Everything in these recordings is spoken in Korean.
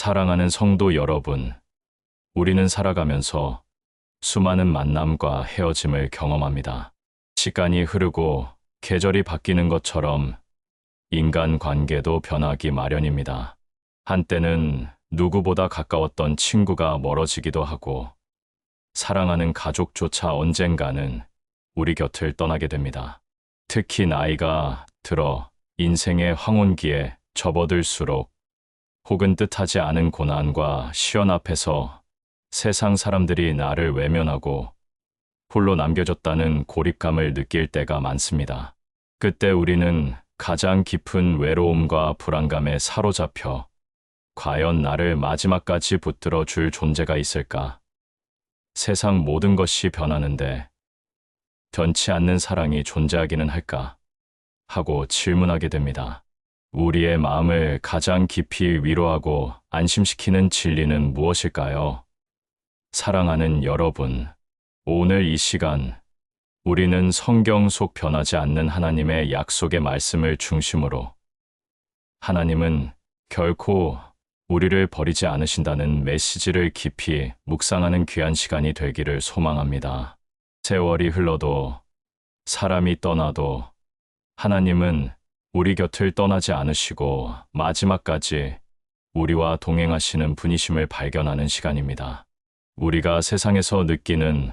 사랑하는 성도 여러분, 우리는 살아가면서 수많은 만남과 헤어짐을 경험합니다. 시간이 흐르고 계절이 바뀌는 것처럼 인간 관계도 변하기 마련입니다. 한때는 누구보다 가까웠던 친구가 멀어지기도 하고, 사랑하는 가족조차 언젠가는 우리 곁을 떠나게 됩니다. 특히 나이가 들어 인생의 황혼기에 접어들수록, 혹은 뜻하지 않은 고난과 시련 앞에서 세상 사람들이 나를 외면하고 홀로 남겨졌다는 고립감을 느낄 때가 많습니다. 그때 우리는 가장 깊은 외로움과 불안감에 사로잡혀 과연 나를 마지막까지 붙들어 줄 존재가 있을까? 세상 모든 것이 변하는데 변치 않는 사랑이 존재하기는 할까? 하고 질문하게 됩니다. 우리의 마음을 가장 깊이 위로하고 안심시키는 진리는 무엇일까요? 사랑하는 여러분, 오늘 이 시간 우리는 성경 속 변하지 않는 하나님의 약속의 말씀을 중심으로, 하나님은 결코 우리를 버리지 않으신다는 메시지를 깊이 묵상하는 귀한 시간이 되기를 소망합니다. 세월이 흘러도, 사람이 떠나도 하나님은 우리 곁을 떠나지 않으시고 마지막까지 우리와 동행하시는 분이심을 발견하는 시간입니다. 우리가 세상에서 느끼는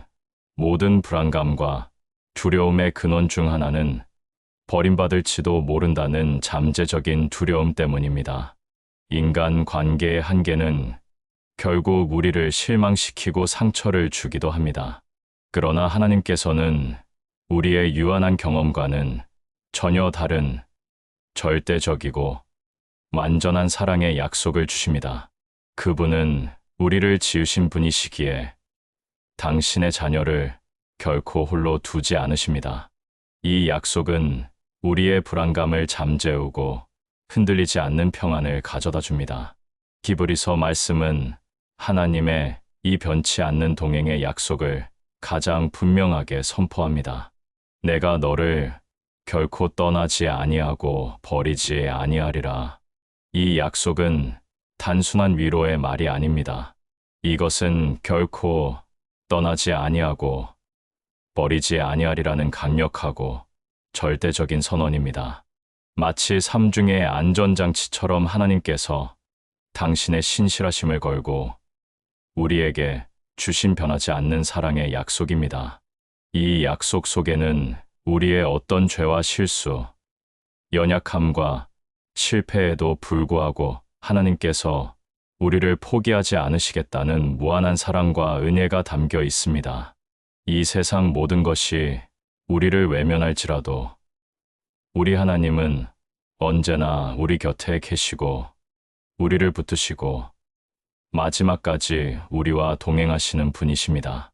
모든 불안감과 두려움의 근원 중 하나는 버림받을지도 모른다는 잠재적인 두려움 때문입니다. 인간 관계의 한계는 결국 우리를 실망시키고 상처를 주기도 합니다. 그러나 하나님께서는 우리의 유한한 경험과는 전혀 다른 절대적이고 완전한 사랑의 약속을 주십니다. 그분은 우리를 지으신 분이시기에 당신의 자녀를 결코 홀로 두지 않으십니다. 이 약속은 우리의 불안감을 잠재우고 흔들리지 않는 평안을 가져다 줍니다. 히브리서 말씀은 하나님의 이 변치 않는 동행의 약속을 가장 분명하게 선포합니다. 내가 너를 결코 떠나지 아니하고 버리지 아니하리라. 이 약속은 단순한 위로의 말이 아닙니다. 이것은 결코 떠나지 아니하고 버리지 아니하리라는 강력하고 절대적인 선언입니다. 마치 삼중의 안전장치처럼 하나님께서 당신의 신실하심을 걸고 우리에게 주신 변하지 않는 사랑의 약속입니다. 이 약속 속에는 우리의 어떤 죄와 실수, 연약함과 실패에도 불구하고 하나님께서 우리를 포기하지 않으시겠다는 무한한 사랑과 은혜가 담겨 있습니다. 이 세상 모든 것이 우리를 외면할지라도 우리 하나님은 언제나 우리 곁에 계시고 우리를 붙드시고 마지막까지 우리와 동행하시는 분이십니다.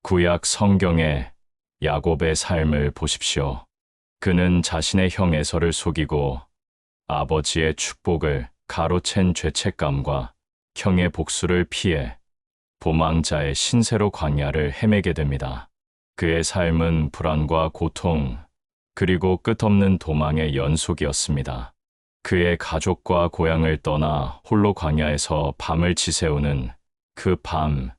구약 성경의 야곱의 삶을 보십시오. 그는 자신의 형 에서를 속이고 아버지의 축복을 가로챈 죄책감과 형의 복수를 피해 도망자의 신세로 광야를 헤매게 됩니다. 그의 삶은 불안과 고통, 그리고 끝없는 도망의 연속이었습니다. 그의 가족과 고향을 떠나 홀로 광야에서 밤을 지새우는 그 밤,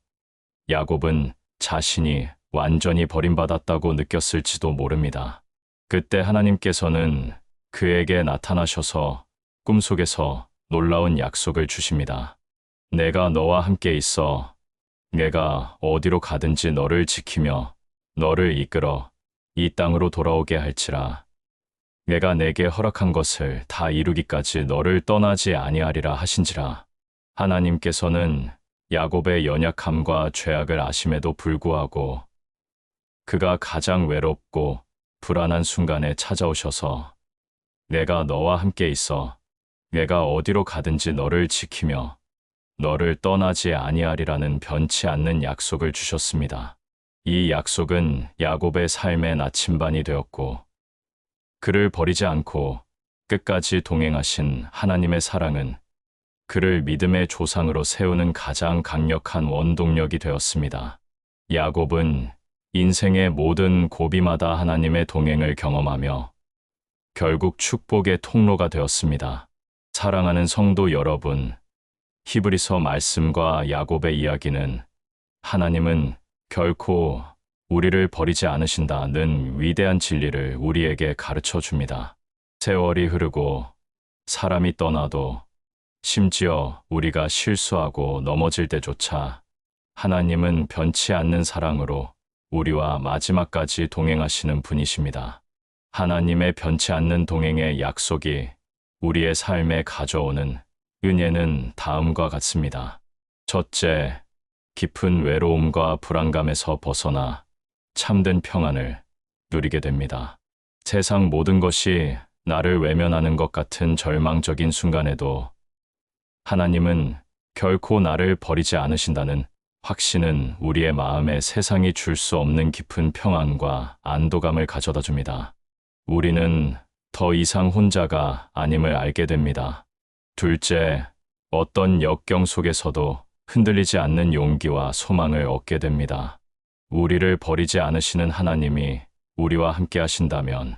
야곱은 자신이 완전히 버림받았다고 느꼈을지도 모릅니다. 그때 하나님께서는 그에게 나타나셔서 꿈속에서 놀라운 약속을 주십니다. 내가 너와 함께 있어 내가 어디로 가든지 너를 지키며 너를 이끌어 이 땅으로 돌아오게 할지라. 내가 내게 허락한 것을 다 이루기까지 너를 떠나지 아니하리라 하신지라. 하나님께서는 야곱의 연약함과 죄악을 아심에도 불구하고 그가 가장 외롭고 불안한 순간에 찾아오셔서 내가 너와 함께 있어 내가 어디로 가든지 너를 지키며 너를 떠나지 아니하리라는 변치 않는 약속을 주셨습니다. 이 약속은 야곱의 삶의 나침반이 되었고 그를 버리지 않고 끝까지 동행하신 하나님의 사랑은 그를 믿음의 조상으로 세우는 가장 강력한 원동력이 되었습니다. 야곱은 인생의 모든 고비마다 하나님의 동행을 경험하며 결국 축복의 통로가 되었습니다. 사랑하는 성도 여러분, 히브리서 말씀과 야곱의 이야기는 하나님은 결코 우리를 버리지 않으신다는 위대한 진리를 우리에게 가르쳐 줍니다. 세월이 흐르고 사람이 떠나도 심지어 우리가 실수하고 넘어질 때조차 하나님은 변치 않는 사랑으로 우리와 마지막까지 동행하시는 분이십니다. 하나님의 변치 않는 동행의 약속이 우리의 삶에 가져오는 은혜는 다음과 같습니다. 첫째, 깊은 외로움과 불안감에서 벗어나 참된 평안을 누리게 됩니다. 세상 모든 것이 나를 외면하는 것 같은 절망적인 순간에도 하나님은 결코 나를 버리지 않으신다는 확신은 우리의 마음에 세상이 줄 수 없는 깊은 평안과 안도감을 가져다 줍니다. 우리는 더 이상 혼자가 아님을 알게 됩니다. 둘째, 어떤 역경 속에서도 흔들리지 않는 용기와 소망을 얻게 됩니다. 우리를 버리지 않으시는 하나님이 우리와 함께 하신다면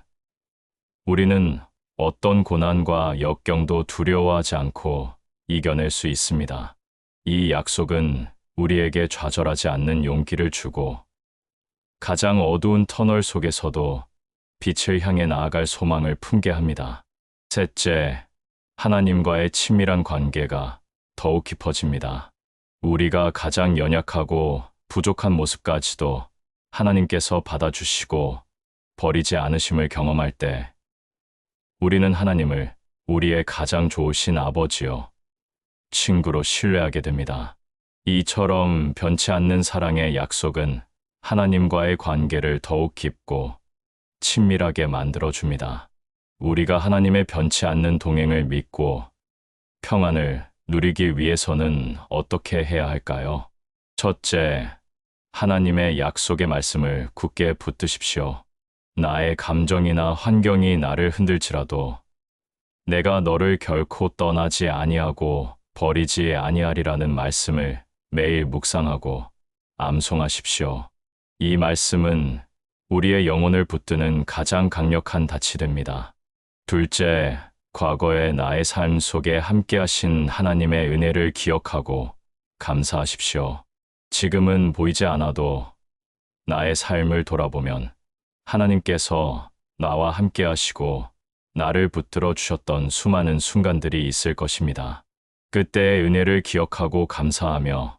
우리는 어떤 고난과 역경도 두려워하지 않고 이겨낼 수 있습니다. 이 약속은 우리에게 좌절하지 않는 용기를 주고 가장 어두운 터널 속에서도 빛을 향해 나아갈 소망을 품게 합니다. 셋째, 하나님과의 친밀한 관계가 더욱 깊어집니다. 우리가 가장 연약하고 부족한 모습까지도 하나님께서 받아주시고 버리지 않으심을 경험할 때 우리는 하나님을 우리의 가장 좋으신 아버지요, 친구로 신뢰하게 됩니다. 이처럼 변치 않는 사랑의 약속은 하나님과의 관계를 더욱 깊고 친밀하게 만들어줍니다. 우리가 하나님의 변치 않는 동행을 믿고 평안을 누리기 위해서는 어떻게 해야 할까요? 첫째, 하나님의 약속의 말씀을 굳게 붙드십시오. 나의 감정이나 환경이 나를 흔들지라도 내가 너를 결코 떠나지 아니하고 버리지 아니하리라는 말씀을 매일 묵상하고 암송하십시오. 이 말씀은 우리의 영혼을 붙드는 가장 강력한 닻이 됩니다. 둘째, 과거의 나의 삶 속에 함께하신 하나님의 은혜를 기억하고 감사하십시오. 지금은 보이지 않아도 나의 삶을 돌아보면 하나님께서 나와 함께하시고 나를 붙들어 주셨던 수많은 순간들이 있을 것입니다. 그때의 은혜를 기억하고 감사하며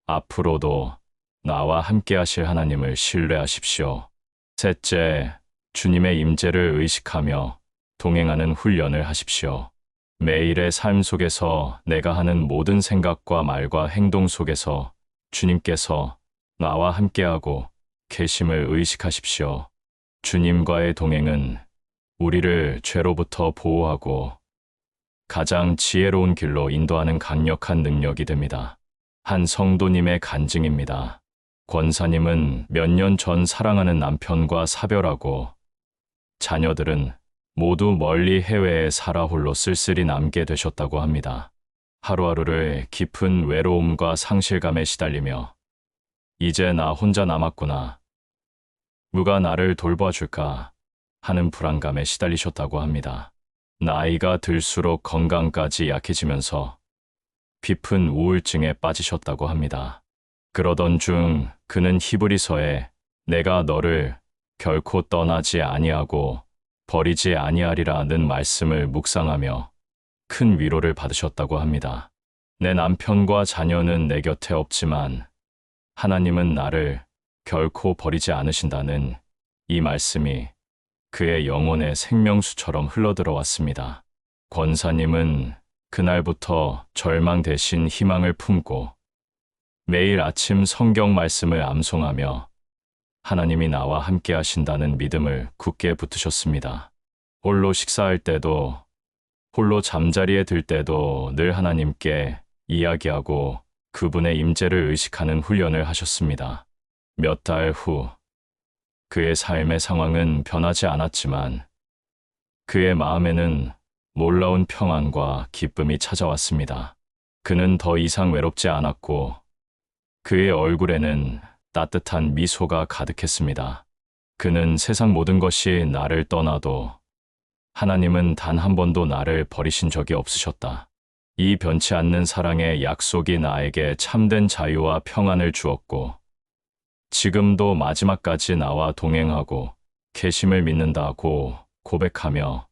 앞으로도 나와 함께하실 하나님을 신뢰하십시오. 셋째, 주님의 임재를 의식하며 동행하는 훈련을 하십시오. 매일의 삶 속에서 내가 하는 모든 생각과 말과 행동 속에서 주님께서 나와 함께하고 계심을 의식하십시오. 주님과의 동행은 우리를 죄로부터 보호하고 가장 지혜로운 길로 인도하는 강력한 능력이 됩니다. 한 성도님의 간증입니다. 권사님은 몇 년 전 사랑하는 남편과 사별하고 자녀들은 모두 멀리 해외에 살아 홀로 쓸쓸히 남게 되셨다고 합니다. 하루하루를 깊은 외로움과 상실감에 시달리며 이제 나 혼자 남았구나, 누가 나를 돌봐줄까 하는 불안감에 시달리셨다고 합니다. 나이가 들수록 건강까지 약해지면서 깊은 우울증에 빠지셨다고 합니다. 그러던 중 그는 히브리서에 내가 너를 결코 떠나지 아니하고 버리지 아니하리라는 말씀을 묵상하며 큰 위로를 받으셨다고 합니다. 내 남편과 자녀는 내 곁에 없지만 하나님은 나를 결코 버리지 않으신다는 이 말씀이 그의 영혼의 생명수처럼 흘러들어왔습니다. 권사님은 그날부터 절망 대신 희망을 품고 매일 아침 성경 말씀을 암송하며 하나님이 나와 함께 하신다는 믿음을 굳게 붙으셨습니다. 홀로 식사할 때도, 홀로 잠자리에 들 때도 늘 하나님께 이야기하고 그분의 임재를 의식하는 훈련을 하셨습니다. 몇 달 후, 그의 삶의 상황은 변하지 않았지만 그의 마음에는 놀라운 평안과 기쁨이 찾아왔습니다. 그는 더 이상 외롭지 않았고 그의 얼굴에는 따뜻한 미소가 가득했습니다. 그는 세상 모든 것이 나를 떠나도 하나님은 단 한 번도 나를 버리신 적이 없으셨다 이 변치 않는 사랑의 약속이 나에게 참된 자유와 평안을 주었고, 지금도 마지막까지 나와 동행하고 계심을 믿는다고 고백하며,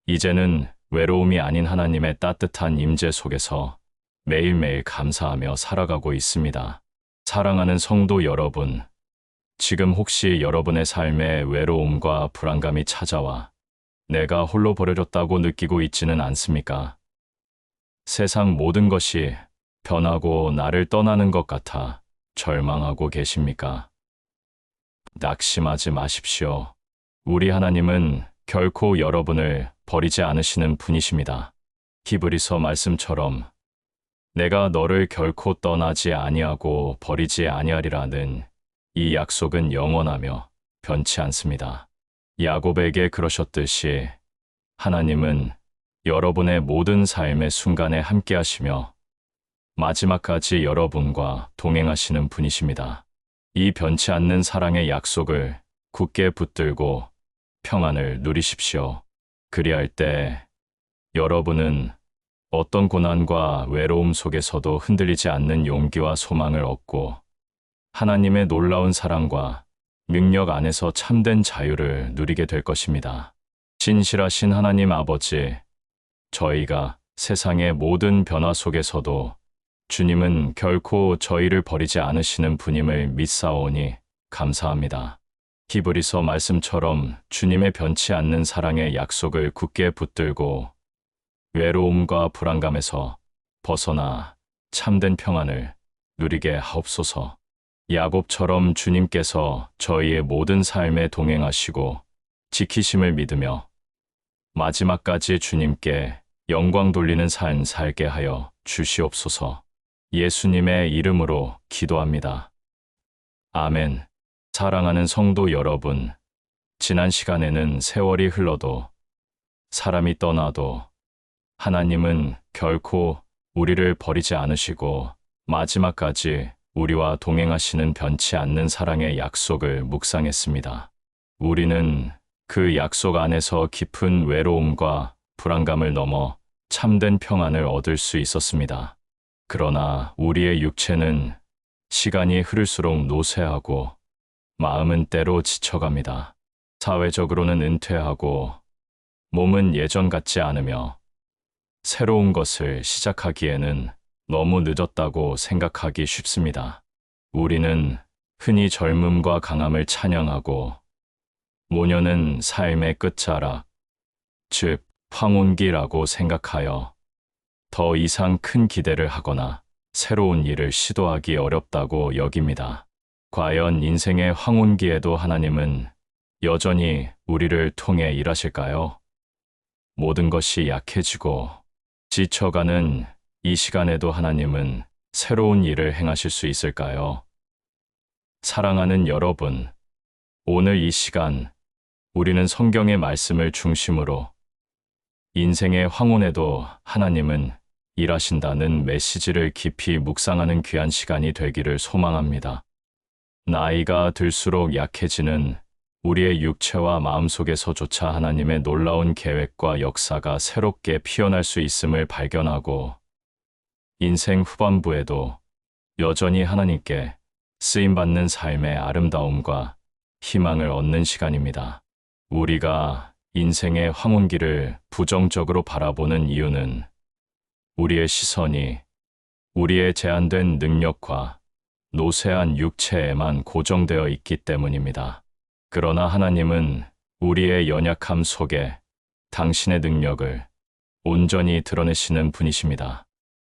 이제는 외로움이 아닌 하나님의 따뜻한 임재 속에서 매일매일 감사하며 살아가고 있습니다. 사랑하는 성도 여러분, 지금 혹시 여러분의 삶에 외로움과 불안감이 찾아와 내가 홀로 버려졌다고 느끼고 있지는 않습니까? 세상 모든 것이 변하고 나를 떠나는 것 같아 절망하고 계십니까? 낙심하지 마십시오. 우리 하나님은 결코 여러분을 버리지 않으시는 분이십니다. 히브리서 말씀처럼 내가 너를 결코 떠나지 아니하고 버리지 아니하리라는 이 약속은 영원하며 변치 않습니다. 야곱에게 그러셨듯이 하나님은 여러분의 모든 삶의 순간에 함께 하시며 마지막까지 여러분과 동행하시는 분이십니다. 이 변치 않는 사랑의 약속을 굳게 붙들고 평안을 누리십시오. 그리할 때 여러분은 어떤 고난과 외로움 속에서도 흔들리지 않는 용기와 소망을 얻고 하나님의 놀라운 사랑과 능력 안에서 참된 자유를 누리게 될 것입니다. 신실하신 하나님 아버지, 저희가 세상의 모든 변화 속에서도 주님은 결코 저희를 버리지 않으시는 분임을 믿사오니 감사합니다. 히브리서 말씀처럼 주님의 변치 않는 사랑의 약속을 굳게 붙들고 외로움과 불안감에서 벗어나 참된 평안을 누리게 하옵소서. 야곱처럼 주님께서 저희의 모든 삶에 동행하시고 지키심을 믿으며 마지막까지 주님께 영광 돌리는 삶 살게 하여 주시옵소서. 예수님의 이름으로 기도합니다. 아멘. 사랑하는 성도 여러분, 지난 시간에는 세월이 흘러도 사람이 떠나도 하나님은 결코 우리를 버리지 않으시고 마지막까지 우리와 동행하시는 변치 않는 사랑의 약속을 묵상했습니다. 우리는 그 약속 안에서 깊은 외로움과 불안감을 넘어 참된 평안을 얻을 수 있었습니다. 그러나 우리의 육체는 시간이 흐를수록 노쇠하고 마음은 때로 지쳐갑니다. 사회적으로는 은퇴하고 몸은 예전 같지 않으며 새로운 것을 시작하기에는 너무 늦었다고 생각하기 쉽습니다. 우리는 흔히 젊음과 강함을 찬양하고 모녀는 삶의 끝자락, 즉 황혼기라고 생각하여 더 이상 큰 기대를 하거나 새로운 일을 시도하기 어렵다고 여깁니다. 과연 인생의 황혼기에도 하나님은 여전히 우리를 통해 일하실까요? 모든 것이 약해지고 지쳐가는 이 시간에도 하나님은 새로운 일을 행하실 수 있을까요? 사랑하는 여러분, 오늘 이 시간 우리는 성경의 말씀을 중심으로 인생의 황혼에도 하나님은 일하신다는 메시지를 깊이 묵상하는 귀한 시간이 되기를 소망합니다. 나이가 들수록 약해지는 우리의 육체와 마음속에서조차 하나님의 놀라운 계획과 역사가 새롭게 피어날 수 있음을 발견하고 인생 후반부에도 여전히 하나님께 쓰임받는 삶의 아름다움과 희망을 얻는 시간입니다. 우리가 인생의 황혼기를 부정적으로 바라보는 이유는 우리의 시선이 우리의 제한된 능력과 노쇠한 육체에만 고정되어 있기 때문입니다. 그러나 하나님은 우리의 연약함 속에 당신의 능력을 온전히 드러내시는 분이십니다.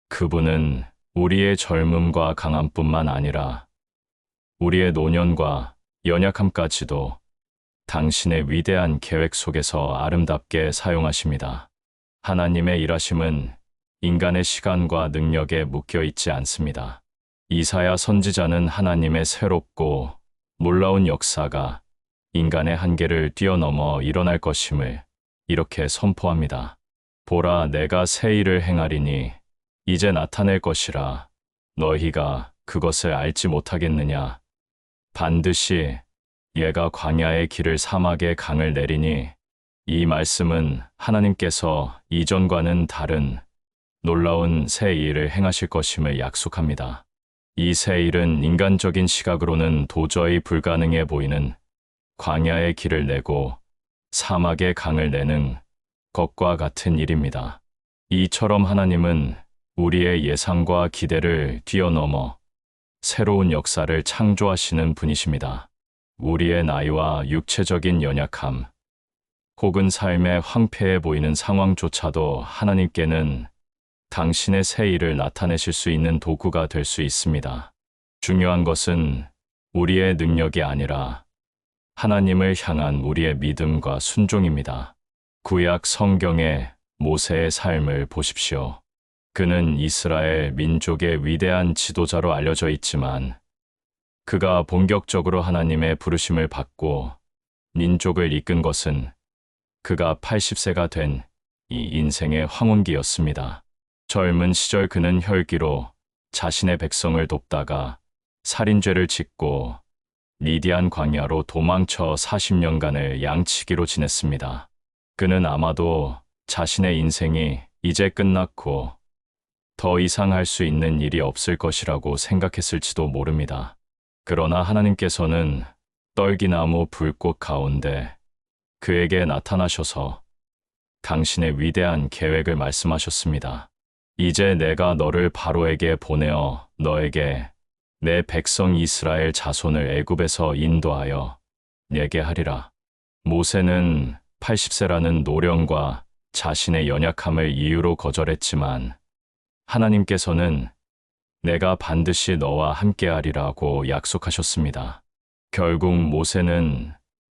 그분은 우리의 젊음과 강함뿐만 아니라 우리의 노년과 연약함까지도 당신의 위대한 계획 속에서 아름답게 사용하십니다. 하나님의 일하심은 인간의 시간과 능력에 묶여 있지 않습니다. 이사야 선지자는 하나님의 새롭고 놀라운 역사가 인간의 한계를 뛰어넘어 일어날 것임을 이렇게 선포합니다. 보라, 내가 새 일을 행하리니 이제 나타낼 것이라. 너희가 그것을 알지 못하겠느냐? 반드시 얘가 광야의 길을 사막의 강을 내리니. 이 말씀은 하나님께서 이전과는 다른 놀라운 새 일을 행하실 것임을 약속합니다. 이 새 일은 인간적인 시각으로는 도저히 불가능해 보이는 광야의 길을 내고 사막의 강을 내는 것과 같은 일입니다. 이처럼 하나님은 우리의 예상과 기대를 뛰어넘어 새로운 역사를 창조하시는 분이십니다. 우리의 나이와 육체적인 연약함, 혹은 삶의 황폐해 보이는 상황조차도 하나님께는 당신의 새 일을 나타내실 수 있는 도구가 될 수 있습니다. 중요한 것은 우리의 능력이 아니라 하나님을 향한 우리의 믿음과 순종입니다. 구약 성경의 모세의 삶을 보십시오. 그는 이스라엘 민족의 위대한 지도자로 알려져 있지만 그가 본격적으로 하나님의 부르심을 받고 민족을 이끈 것은 그가 80세가 된 이 인생의 황혼기였습니다. 젊은 시절 그는 혈기로 자신의 백성을 돕다가 살인죄를 짓고 미디안 광야로 도망쳐 40년간을 양치기로 지냈습니다. 그는 아마도 자신의 인생이 이제 끝났고 더 이상 할 수 있는 일이 없을 것이라고 생각했을지도 모릅니다. 그러나 하나님께서는 떨기나무 불꽃 가운데 그에게 나타나셔서 당신의 위대한 계획을 말씀하셨습니다. 이제 내가 너를 바로에게 보내어 너에게 내 백성 이스라엘 자손을 애굽에서 인도하여 내게 하리라. 모세는 80세라는 노령과 자신의 연약함을 이유로 거절했지만 하나님께서는 내가 반드시 너와 함께하리라고 약속하셨습니다. 결국 모세는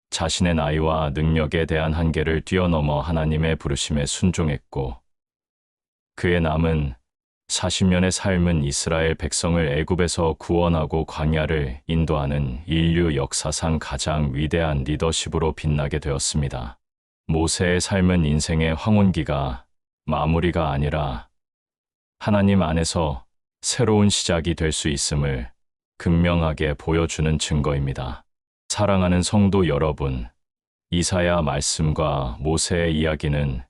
자신의 나이와 능력에 대한 한계를 뛰어넘어 하나님의 부르심에 순종했고 그의 남은 40년의 삶은 이스라엘 백성을 애굽에서 구원하고 광야를 인도하는 인류 역사상 가장 위대한 리더십으로 빛나게 되었습니다. 모세의 삶은 인생의 황혼기가 마무리가 아니라 하나님 안에서 새로운 시작이 될 수 있음을 극명하게 보여주는 증거입니다. 사랑하는 성도 여러분, 이사야 말씀과 모세의 이야기는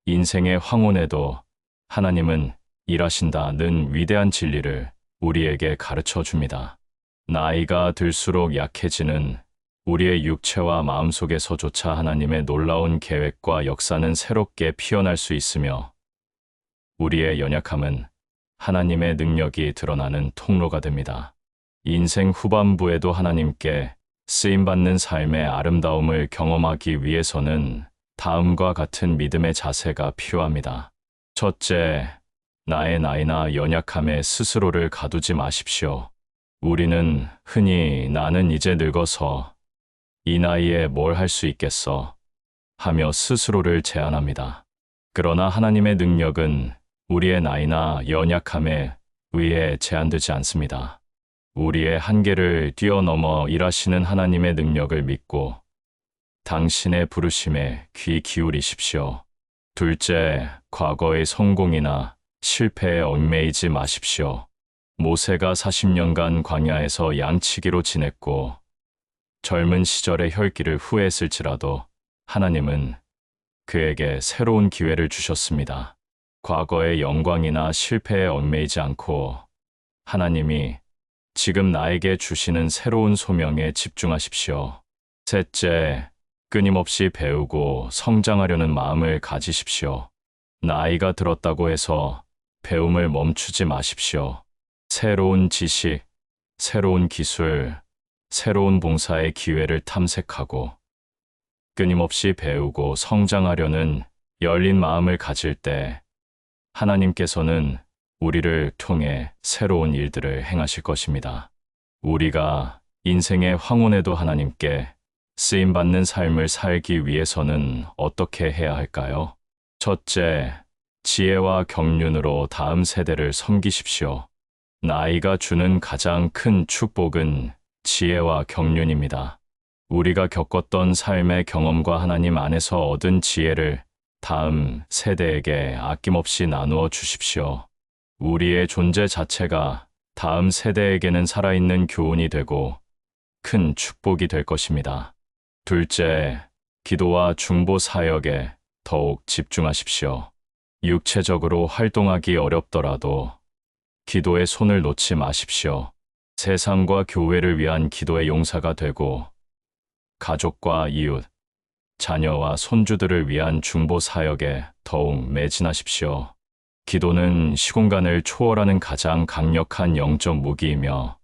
인생의 황혼에도 하나님은 일하신다는 위대한 진리를 우리에게 가르쳐 줍니다. 나이가 들수록 약해지는 우리의 육체와 마음속에서조차 하나님의 놀라운 계획과 역사는 새롭게 피어날 수 있으며 우리의 연약함은 하나님의 능력이 드러나는 통로가 됩니다. 인생 후반부에도 하나님께 쓰임받는 삶의 아름다움을 경험하기 위해서는 다음과 같은 믿음의 자세가 필요합니다. 첫째, 나의 나이나 연약함에 스스로를 가두지 마십시오. 우리는 흔히 나는 이제 늙어서 이 나이에 뭘 할 수 있겠어 하며 스스로를 제한합니다. 그러나 하나님의 능력은 우리의 나이나 연약함에 의해 제한되지 않습니다. 우리의 한계를 뛰어넘어 일하시는 하나님의 능력을 믿고 당신의 부르심에 귀 기울이십시오. 둘째, 과거의 성공이나 실패에 얽매이지 마십시오. 모세가 40년간 광야에서 양치기로 지냈고 젊은 시절의 혈기를 후회했을지라도 하나님은 그에게 새로운 기회를 주셨습니다. 과거의 영광이나 실패에 얽매이지 않고 하나님이 지금 나에게 주시는 새로운 소명에 집중하십시오. 셋째, 끊임없이 배우고 성장하려는 마음을 가지십시오. 나이가 들었다고 해서 배움을 멈추지 마십시오. 새로운 지식, 새로운 기술, 새로운 봉사의 기회를 탐색하고 끊임없이 배우고 성장하려는 열린 마음을 가질 때 하나님께서는 우리를 통해 새로운 일들을 행하실 것입니다. 우리가 인생의 황혼에도 하나님께 쓰임받는 삶을 살기 위해서는 어떻게 해야 할까요? 첫째, 지혜와 경륜으로 다음 세대를 섬기십시오. 나이가 주는 가장 큰 축복은 지혜와 경륜입니다. 우리가 겪었던 삶의 경험과 하나님 안에서 얻은 지혜를 다음 세대에게 아낌없이 나누어 주십시오. 우리의 존재 자체가 다음 세대에게는 살아있는 교훈이 되고 큰 축복이 될 것입니다. 둘째, 기도와 중보 사역에 더욱 집중하십시오. 육체적으로 활동하기 어렵더라도 기도에 손을 놓지 마십시오. 세상과 교회를 위한 기도의 용사가 되고 가족과 이웃, 자녀와 손주들을 위한 중보 사역에 더욱 매진하십시오. 기도는 시공간을 초월하는 가장 강력한 영적 무기이며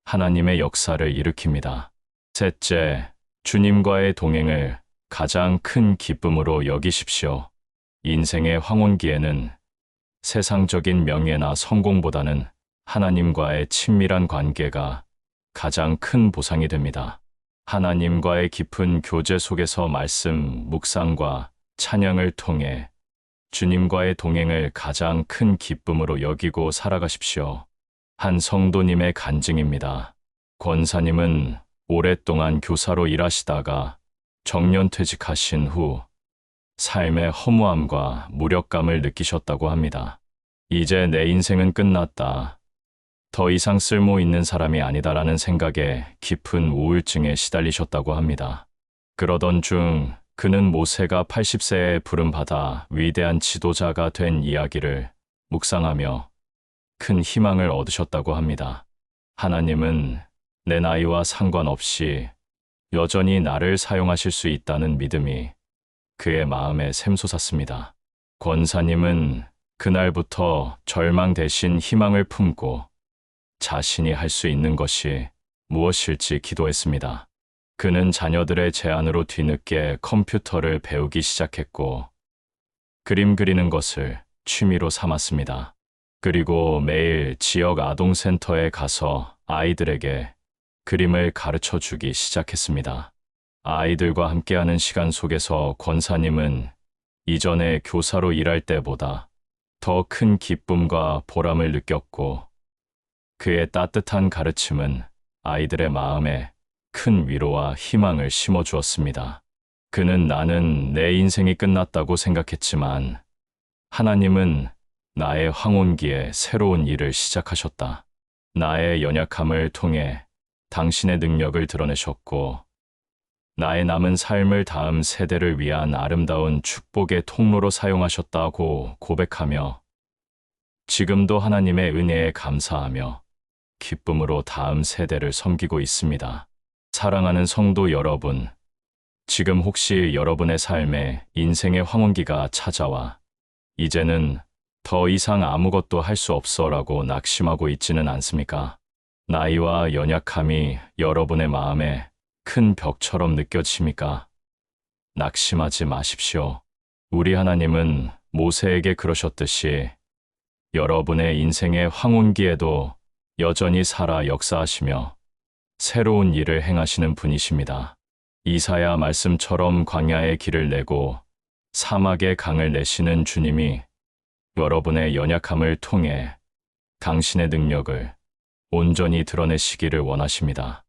하나님의 역사를 일으킵니다. 셋째, 주님과의 동행을 가장 큰 기쁨으로 여기십시오. 인생의 황혼기에는 세상적인 명예나 성공보다는 하나님과의 친밀한 관계가 가장 큰 보상이 됩니다. 하나님과의 깊은 교제 속에서 말씀, 묵상과 찬양을 통해 주님과의 동행을 가장 큰 기쁨으로 여기고 살아가십시오. 한 성도님의 간증입니다. 권사님은 오랫동안 교사로 일하시다가 정년퇴직하신 후 삶의 허무함과 무력감을 느끼셨다고 합니다. 이제 내 인생은 끝났다. 더 이상 쓸모 있는 사람이 아니다라는 생각에 깊은 우울증에 시달리셨다고 합니다. 그러던 중 그는 모세가 80세에 부름받아 위대한 지도자가 된 이야기를 묵상하며 큰 희망을 얻으셨다고 합니다. 하나님은 내 나이와 상관없이 여전히 나를 사용하실 수 있다는 믿음이 그의 마음에 샘솟았습니다. 권사님은 그날부터 절망 대신 희망을 품고 자신이 할 수 있는 것이 무엇일지 기도했습니다. 그는 자녀들의 제안으로 뒤늦게 컴퓨터를 배우기 시작했고 그림 그리는 것을 취미로 삼았습니다. 그리고 매일 지역 아동센터에 가서 아이들에게 그림을 가르쳐 주기 시작했습니다. 아이들과 함께하는 시간 속에서 권사님은 이전에 교사로 일할 때보다 더 큰 기쁨과 보람을 느꼈고 그의 따뜻한 가르침은 아이들의 마음에 큰 위로와 희망을 심어주었습니다. 그는 나는 내 인생이 끝났다고 생각했지만 하나님은 나의 황혼기에 새로운 일을 시작하셨다. 나의 연약함을 통해 당신의 능력을 드러내셨고 나의 남은 삶을 다음 세대를 위한 아름다운 축복의 통로로 사용하셨다고 고백하며 지금도 하나님의 은혜에 감사하며 기쁨으로 다음 세대를 섬기고 있습니다. 사랑하는 성도 여러분, 지금 혹시 여러분의 삶에 인생의 황혼기가 찾아와 이제는 더 이상 아무것도 할 수 없어라고 낙심하고 있지는 않습니까? 나이와 연약함이 여러분의 마음에 큰 벽처럼 느껴집니까? 낙심하지 마십시오. 우리 하나님은 모세에게 그러셨듯이 여러분의 인생의 황혼기에도 여전히 살아 역사하시며 새로운 일을 행하시는 분이십니다. 이사야 말씀처럼 광야의 길을 내고 사막의 강을 내시는 주님이 여러분의 연약함을 통해 당신의 능력을 온전히 드러내시기를 원하십니다.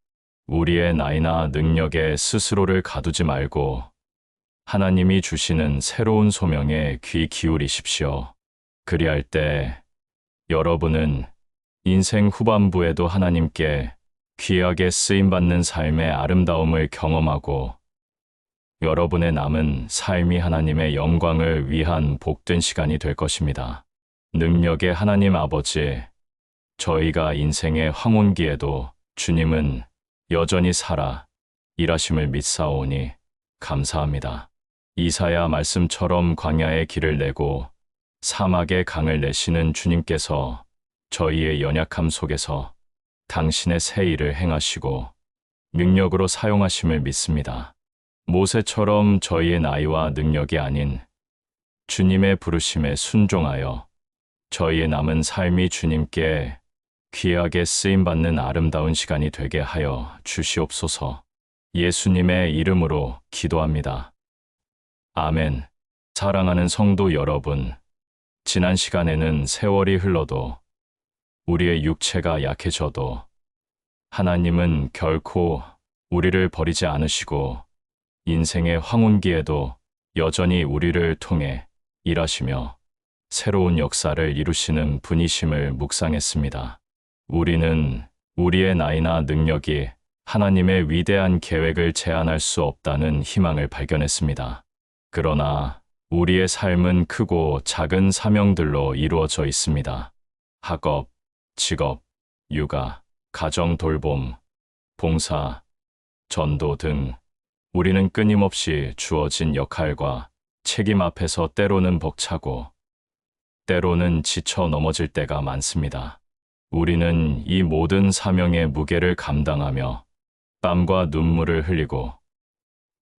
우리의 나이나 능력에 스스로를 가두지 말고 하나님이 주시는 새로운 소명에 귀 기울이십시오. 그리할 때 여러분은 인생 후반부에도 하나님께 귀하게 쓰임받는 삶의 아름다움을 경험하고 여러분의 남은 삶이 하나님의 영광을 위한 복된 시간이 될 것입니다. 능력의 하나님 아버지, 저희가 인생의 황혼기에도 주님은 여전히 살아 일하심을 믿사오니 감사합니다. 이사야 말씀처럼 광야의 길을 내고 사막의 강을 내시는 주님께서 저희의 연약함 속에서 당신의 새 일을 행하시고 능력으로 사용하심을 믿습니다. 모세처럼 저희의 나이와 능력이 아닌 주님의 부르심에 순종하여 저희의 남은 삶이 주님께 귀하게 쓰임받는 아름다운 시간이 되게 하여 주시옵소서. 예수님의 이름으로 기도합니다. 아멘. 사랑하는 성도 여러분, 지난 시간에는 세월이 흘러도 우리의 육체가 약해져도 하나님은 결코 우리를 버리지 않으시고 인생의 황혼기에도 여전히 우리를 통해 일하시며 새로운 역사를 이루시는 분이심을 묵상했습니다. 우리는 우리의 나이나 능력이 하나님의 위대한 계획을 제한할 수 없다는 희망을 발견했습니다. 그러나 우리의 삶은 크고 작은 사명들로 이루어져 있습니다. 학업, 직업, 육아, 가정 돌봄, 봉사, 전도 등 우리는 끊임없이 주어진 역할과 책임 앞에서 때로는 벅차고 때로는 지쳐 넘어질 때가 많습니다. 우리는 이 모든 사명의 무게를 감당하며 땀과 눈물을 흘리고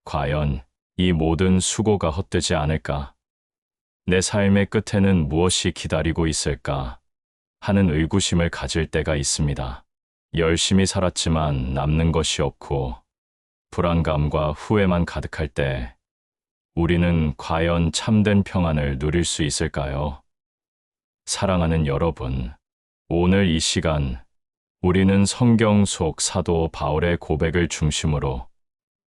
과연 이 모든 수고가 헛되지 않을까? 내 삶의 끝에는 무엇이 기다리고 있을까? 하는 의구심을 가질 때가 있습니다. 열심히 살았지만 남는 것이 없고 불안감과 후회만 가득할 때 우리는 과연 참된 평안을 누릴 수 있을까요? 사랑하는 여러분, 오늘 이 시간 우리는 성경 속 사도 바울의 고백을 중심으로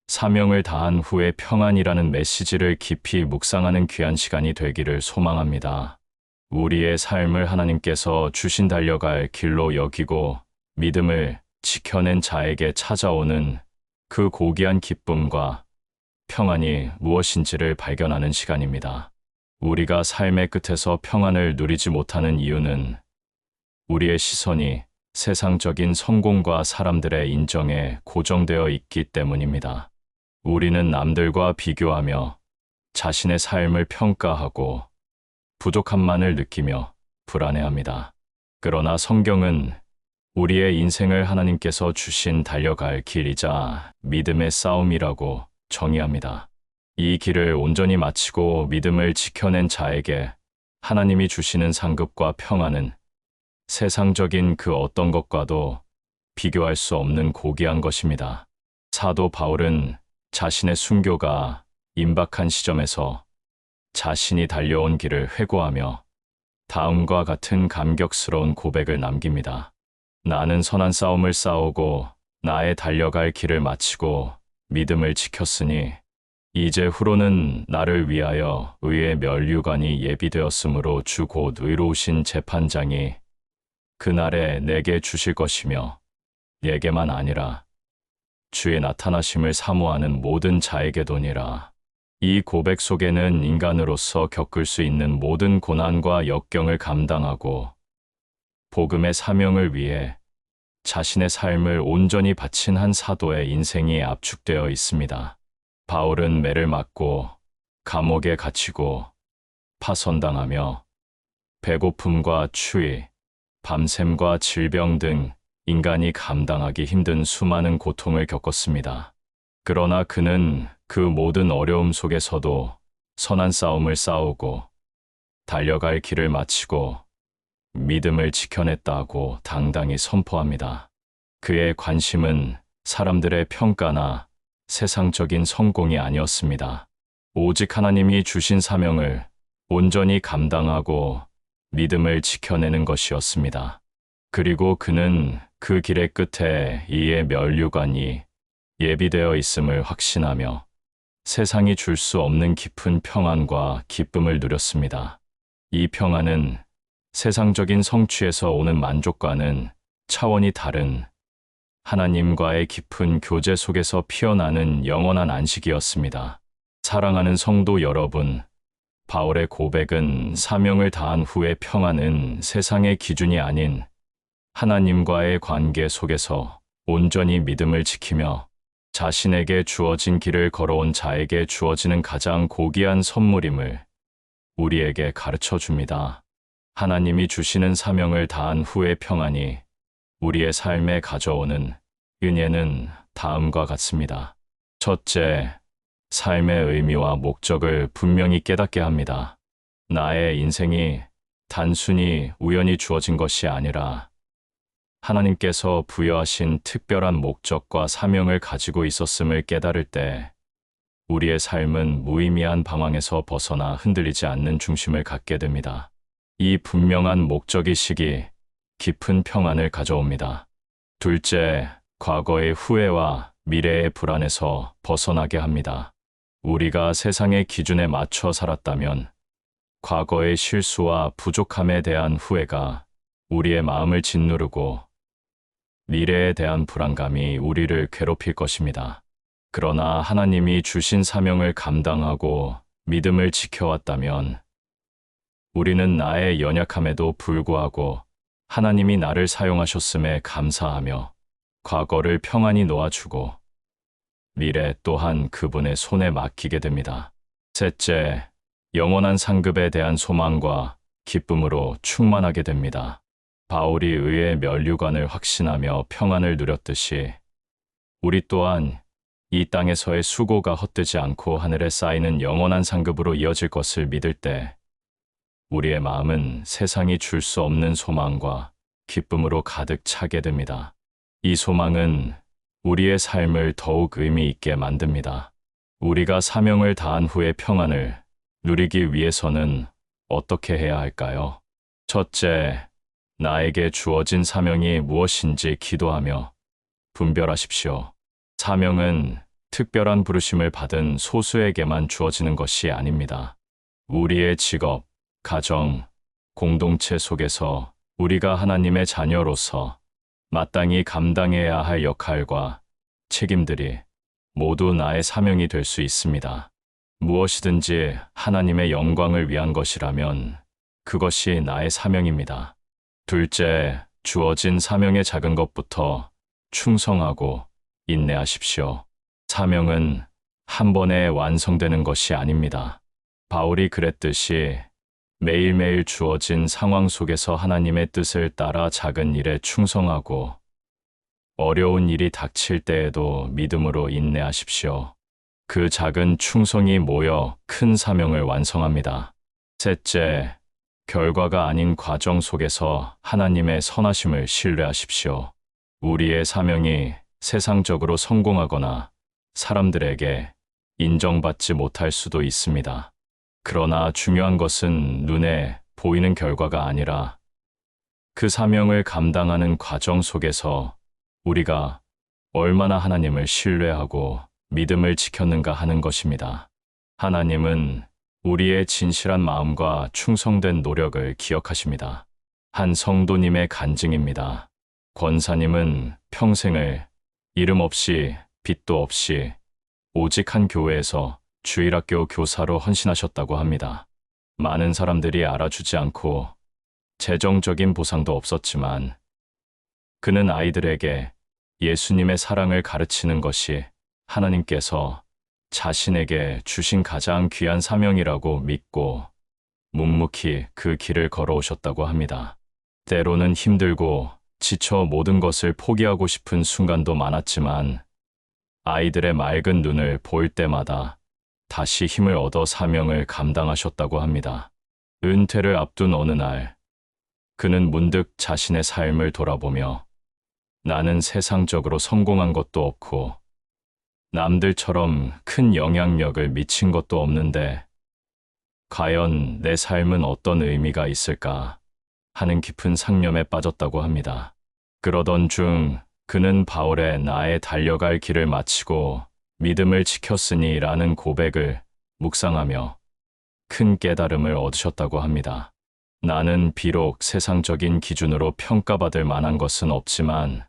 사명을 다한 후의 평안이라는 메시지를 깊이 묵상하는 귀한 시간이 되기를 소망합니다. 우리의 삶을 하나님께서 주신 달려갈 길로 여기고 믿음을 지켜낸 자에게 찾아오는 그 고귀한 기쁨과 평안이 무엇인지를 발견하는 시간입니다. 우리가 삶의 끝에서 평안을 누리지 못하는 이유는 우리의 시선이 세상적인 성공과 사람들의 인정에 고정되어 있기 때문입니다. 우리는 남들과 비교하며 자신의 삶을 평가하고 부족함만을 느끼며 불안해합니다. 그러나 성경은 우리의 인생을 하나님께서 주신 달려갈 길이자 믿음의 싸움이라고 정의합니다. 이 길을 온전히 마치고 믿음을 지켜낸 자에게 하나님이 주시는 상급과 평안은 세상적인 그 어떤 것과도 비교할 수 없는 고귀한 것입니다. 사도 바울은 자신의 순교가 임박한 시점에서 자신이 달려온 길을 회고하며 다음과 같은 감격스러운 고백을 남깁니다. 나는 선한 싸움을 싸우고 나의 달려갈 길을 마치고 믿음을 지켰으니 이제 후로는 나를 위하여 의의 면류관이 예비되었으므로 주 곧 의로우신 재판장이 그날에 내게 주실 것이며 내게만 아니라 주의 나타나심을 사모하는 모든 자에게도니라. 이 고백 속에는 인간으로서 겪을 수 있는 모든 고난과 역경을 감당하고 복음의 사명을 위해 자신의 삶을 온전히 바친 한 사도의 인생이 압축되어 있습니다. 바울은 매를 맞고 감옥에 갇히고 파선당하며 배고픔과 추위, 밤샘과 질병 등 인간이 감당하기 힘든 수많은 고통을 겪었습니다. 그러나 그는 그 모든 어려움 속에서도 선한 싸움을 싸우고 달려갈 길을 마치고 믿음을 지켜냈다고 당당히 선포합니다. 그의 관심은 사람들의 평가나 세상적인 성공이 아니었습니다. 오직 하나님이 주신 사명을 온전히 감당하고 믿음을 지켜내는 것이었습니다. 그리고 그는 그 길의 끝에 이의 면류관이 예비되어 있음을 확신하며 세상이 줄 수 없는 깊은 평안과 기쁨을 누렸습니다. 이 평안은 세상적인 성취에서 오는 만족과는 차원이 다른 하나님과의 깊은 교제 속에서 피어나는 영원한 안식이었습니다. 사랑하는 성도 여러분, 바울의 고백은 사명을 다한 후의 평안은 세상의 기준이 아닌 하나님과의 관계 속에서 온전히 믿음을 지키며 자신에게 주어진 길을 걸어온 자에게 주어지는 가장 고귀한 선물임을 우리에게 가르쳐 줍니다. 하나님이 주시는 사명을 다한 후의 평안이 우리의 삶에 가져오는 은혜는 다음과 같습니다. 첫째, 삶의 의미와 목적을 분명히 깨닫게 합니다. 나의 인생이 단순히 우연히 주어진 것이 아니라 하나님께서 부여하신 특별한 목적과 사명을 가지고 있었음을 깨달을 때 우리의 삶은 무의미한 방황에서 벗어나 흔들리지 않는 중심을 갖게 됩니다. 이 분명한 목적의식이 깊은 평안을 가져옵니다. 둘째, 과거의 후회와 미래의 불안에서 벗어나게 합니다. 우리가 세상의 기준에 맞춰 살았다면 과거의 실수와 부족함에 대한 후회가 우리의 마음을 짓누르고 미래에 대한 불안감이 우리를 괴롭힐 것입니다. 그러나 하나님이 주신 사명을 감당하고 믿음을 지켜왔다면 우리는 나의 연약함에도 불구하고 하나님이 나를 사용하셨음에 감사하며 과거를 평안히 놓아주고 미래 또한 그분의 손에 맡기게 됩니다. 셋째, 영원한 상급에 대한 소망과 기쁨으로 충만하게 됩니다. 바울이 의의 면류관을 확신하며 평안을 누렸듯이 우리 또한 이 땅에서의 수고가 헛되지 않고 하늘에 쌓이는 영원한 상급으로 이어질 것을 믿을 때 우리의 마음은 세상이 줄 수 없는 소망과 기쁨으로 가득 차게 됩니다. 이 소망은 우리의 삶을 더욱 의미 있게 만듭니다. 우리가 사명을 다한 후의 평안을 누리기 위해서는 어떻게 해야 할까요? 첫째, 나에게 주어진 사명이 무엇인지 기도하며 분별하십시오. 사명은 특별한 부르심을 받은 소수에게만 주어지는 것이 아닙니다. 우리의 직업, 가정, 공동체 속에서 우리가 하나님의 자녀로서 마땅히 감당해야 할 역할과 책임들이 모두 나의 사명이 될 수 있습니다. 무엇이든지 하나님의 영광을 위한 것이라면 그것이 나의 사명입니다. 둘째, 주어진 사명의 작은 것부터 충성하고 인내하십시오. 사명은 한 번에 완성되는 것이 아닙니다. 바울이 그랬듯이 매일매일 주어진 상황 속에서 하나님의 뜻을 따라 작은 일에 충성하고 어려운 일이 닥칠 때에도 믿음으로 인내하십시오. 그 작은 충성이 모여 큰 사명을 완성합니다. 셋째, 결과가 아닌 과정 속에서 하나님의 선하심을 신뢰하십시오. 우리의 사명이 세상적으로 성공하거나 사람들에게 인정받지 못할 수도 있습니다. 그러나 중요한 것은 눈에 보이는 결과가 아니라 그 사명을 감당하는 과정 속에서 우리가 얼마나 하나님을 신뢰하고 믿음을 지켰는가 하는 것입니다. 하나님은 우리의 진실한 마음과 충성된 노력을 기억하십니다. 한 성도님의 간증입니다. 권사님은 평생을 이름 없이 빚도 없이 오직 한 교회에서 주일학교 교사로 헌신하셨다고 합니다. 많은 사람들이 알아주지 않고 재정적인 보상도 없었지만 그는 아이들에게 예수님의 사랑을 가르치는 것이 하나님께서 자신에게 주신 가장 귀한 사명이라고 믿고 묵묵히 그 길을 걸어오셨다고 합니다. 때로는 힘들고 지쳐 모든 것을 포기하고 싶은 순간도 많았지만 아이들의 맑은 눈을 볼 때마다 다시 힘을 얻어 사명을 감당하셨다고 합니다. 은퇴를 앞둔 어느 날 그는 문득 자신의 삶을 돌아보며 나는 세상적으로 성공한 것도 없고 남들처럼 큰 영향력을 미친 것도 없는데 과연 내 삶은 어떤 의미가 있을까 하는 깊은 상념에 빠졌다고 합니다. 그러던 중 그는 바울의 나의 달려갈 길을 마치고 믿음을 지켰으니 라는 고백을 묵상하며 큰 깨달음을 얻으셨다고 합니다. 나는 비록 세상적인 기준으로 평가받을 만한 것은 없지만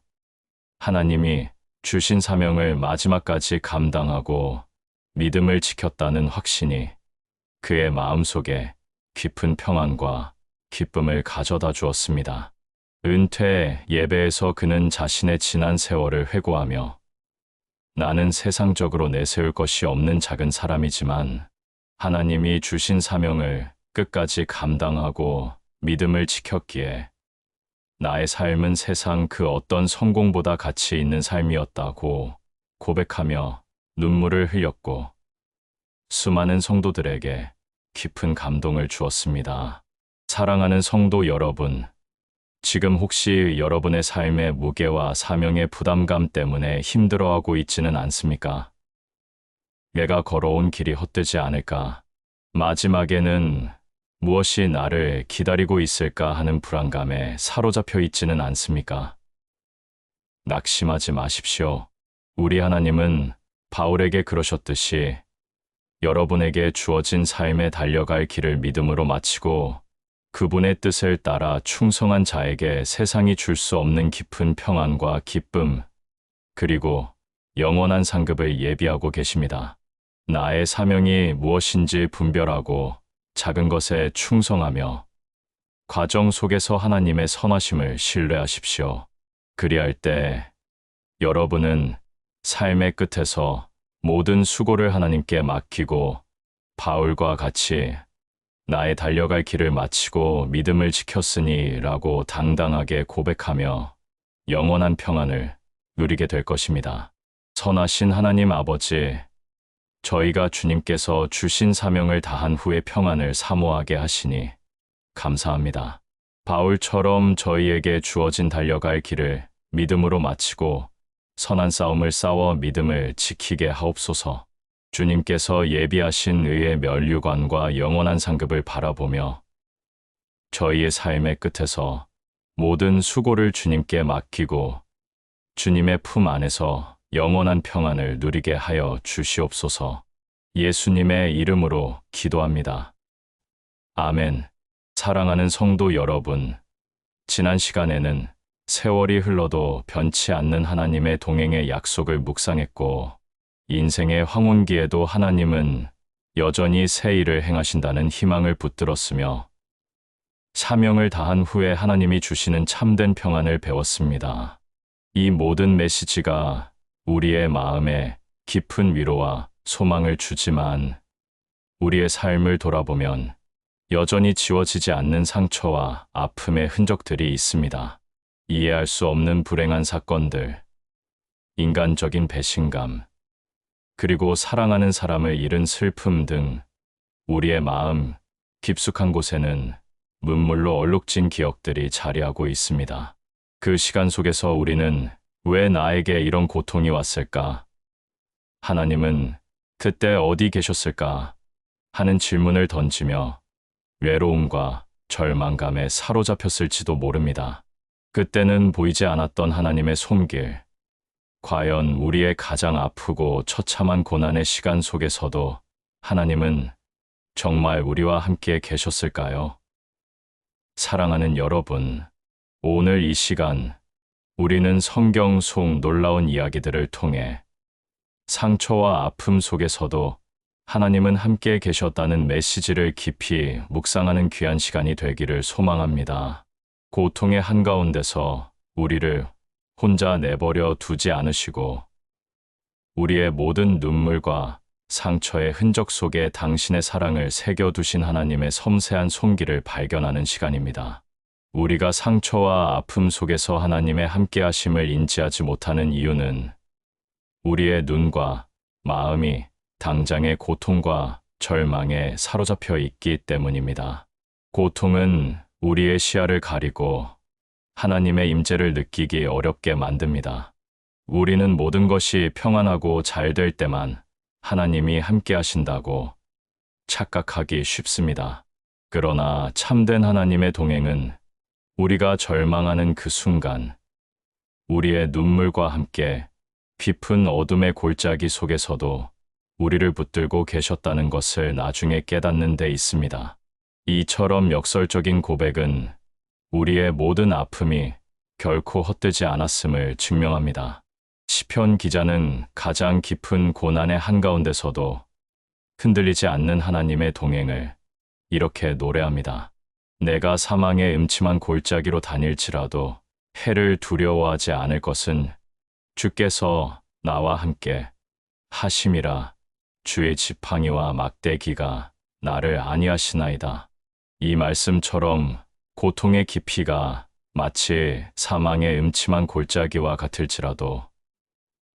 하나님이 주신 사명을 마지막까지 감당하고 믿음을 지켰다는 확신이 그의 마음속에 깊은 평안과 기쁨을 가져다 주었습니다. 은퇴 예배에서 그는 자신의 지난 세월을 회고하며 나는 세상적으로 내세울 것이 없는 작은 사람이지만 하나님이 주신 사명을 끝까지 감당하고 믿음을 지켰기에 나의 삶은 세상 그 어떤 성공보다 가치 있는 삶이었다고 고백하며 눈물을 흘렸고 수많은 성도들에게 깊은 감동을 주었습니다. 사랑하는 성도 여러분, 지금 혹시 여러분의 삶의 무게와 사명의 부담감 때문에 힘들어하고 있지는 않습니까? 내가 걸어온 길이 헛되지 않을까? 마지막에는 무엇이 나를 기다리고 있을까 하는 불안감에 사로잡혀 있지는 않습니까? 낙심하지 마십시오. 우리 하나님은 바울에게 그러셨듯이 여러분에게 주어진 삶에 달려갈 길을 믿음으로 마치고 그분의 뜻을 따라 충성한 자에게 세상이 줄 수 없는 깊은 평안과 기쁨, 그리고 영원한 상급을 예비하고 계십니다. 나의 사명이 무엇인지 분별하고 작은 것에 충성하며 과정 속에서 하나님의 선하심을 신뢰하십시오. 그리할 때 여러분은 삶의 끝에서 모든 수고를 하나님께 맡기고 바울과 같이 나의 달려갈 길을 마치고 믿음을 지켰으니 라고 당당하게 고백하며 영원한 평안을 누리게 될 것입니다. 선하신 하나님 아버지, 저희가 주님께서 주신 사명을 다한 후에 평안을 사모하게 하시니 감사합니다. 바울처럼 저희에게 주어진 달려갈 길을 믿음으로 마치고 선한 싸움을 싸워 믿음을 지키게 하옵소서. 주님께서 예비하신 의의 면류관과 영원한 상급을 바라보며 저희의 삶의 끝에서 모든 수고를 주님께 맡기고 주님의 품 안에서 영원한 평안을 누리게 하여 주시옵소서. 예수님의 이름으로 기도합니다. 아멘. 사랑하는 성도 여러분, 지난 시간에는 세월이 흘러도 변치 않는 하나님의 동행의 약속을 묵상했고, 인생의 황혼기에도 하나님은 여전히 새 일을 행하신다는 희망을 붙들었으며, 사명을 다한 후에 하나님이 주시는 참된 평안을 배웠습니다. 이 모든 메시지가 우리의 마음에 깊은 위로와 소망을 주지만, 우리의 삶을 돌아보면 여전히 지워지지 않는 상처와 아픔의 흔적들이 있습니다. 이해할 수 없는 불행한 사건들, 인간적인 배신감, 그리고 사랑하는 사람을 잃은 슬픔 등 우리의 마음 깊숙한 곳에는 눈물로 얼룩진 기억들이 자리하고 있습니다. 그 시간 속에서 우리는 왜 나에게 이런 고통이 왔을까? 하나님은 그때 어디 계셨을까? 하는 질문을 던지며 외로움과 절망감에 사로잡혔을지도 모릅니다. 그때는 보이지 않았던 하나님의 손길, 과연 우리의 가장 아프고 처참한 고난의 시간 속에서도 하나님은 정말 우리와 함께 계셨을까요? 사랑하는 여러분, 오늘 이 시간 우리는 성경 속 놀라운 이야기들을 통해 상처와 아픔 속에서도 하나님은 함께 계셨다는 메시지를 깊이 묵상하는 귀한 시간이 되기를 소망합니다. 고통의 한가운데서 우리를 혼자 내버려 두지 않으시고 우리의 모든 눈물과 상처의 흔적 속에 당신의 사랑을 새겨두신 하나님의 섬세한 손길을 발견하는 시간입니다. 우리가 상처와 아픔 속에서 하나님의 함께하심을 인지하지 못하는 이유는 우리의 눈과 마음이 당장의 고통과 절망에 사로잡혀 있기 때문입니다. 고통은 우리의 시야를 가리고 하나님의 임재를 느끼기 어렵게 만듭니다. 우리는 모든 것이 평안하고 잘 될 때만 하나님이 함께 하신다고 착각하기 쉽습니다. 그러나 참된 하나님의 동행은 우리가 절망하는 그 순간 우리의 눈물과 함께 깊은 어둠의 골짜기 속에서도 우리를 붙들고 계셨다는 것을 나중에 깨닫는 데 있습니다. 이처럼 역설적인 고백은 우리의 모든 아픔이 결코 헛되지 않았음을 증명합니다. 시편 기자는 가장 깊은 고난의 한가운데서도 흔들리지 않는 하나님의 동행을 이렇게 노래합니다. 내가 사망의 음침한 골짜기로 다닐지라도 해를 두려워하지 않을 것은 주께서 나와 함께 하심이라. 주의 지팡이와 막대기가 나를 안위하시나이다. 이 말씀처럼 고통의 깊이가 마치 사망의 음침한 골짜기와 같을지라도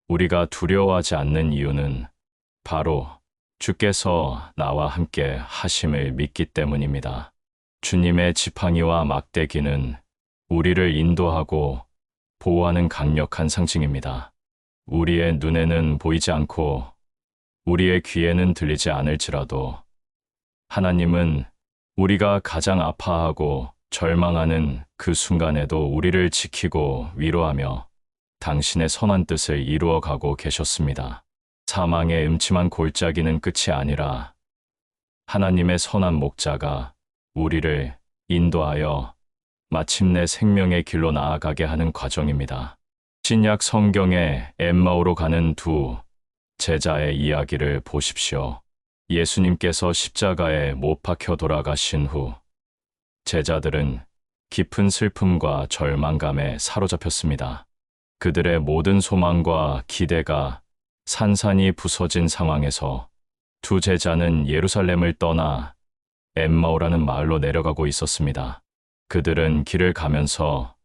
우리가 두려워하지 않는 이유는 바로 주께서 나와 함께 하심을 믿기 때문입니다. 주님의 지팡이와 막대기는 우리를 인도하고 보호하는 강력한 상징입니다. 우리의 눈에는 보이지 않고 우리의 귀에는 들리지 않을지라도 하나님은 우리가 가장 아파하고 절망하는 그 순간에도 우리를 지키고 위로하며 당신의 선한 뜻을 이루어가고 계셨습니다. 사망의 음침한 골짜기는 끝이 아니라 하나님의 선한 목자가 우리를 인도하여 마침내 생명의 길로 나아가게 하는 과정입니다. 신약 성경에 엠마오로 가는 두 제자의 이야기를 보십시오. 예수님께서 십자가에 못 박혀 돌아가신 후 제자들은 깊은 슬픔과 절망감에 사로잡혔습니다. 그들의 모든 소망과 기대가 산산이 부서진 상황에서 두 제자는 예루살렘을 떠나 엠마오라는 마을로 내려가고 있었습니다. 그들은 길을 가면서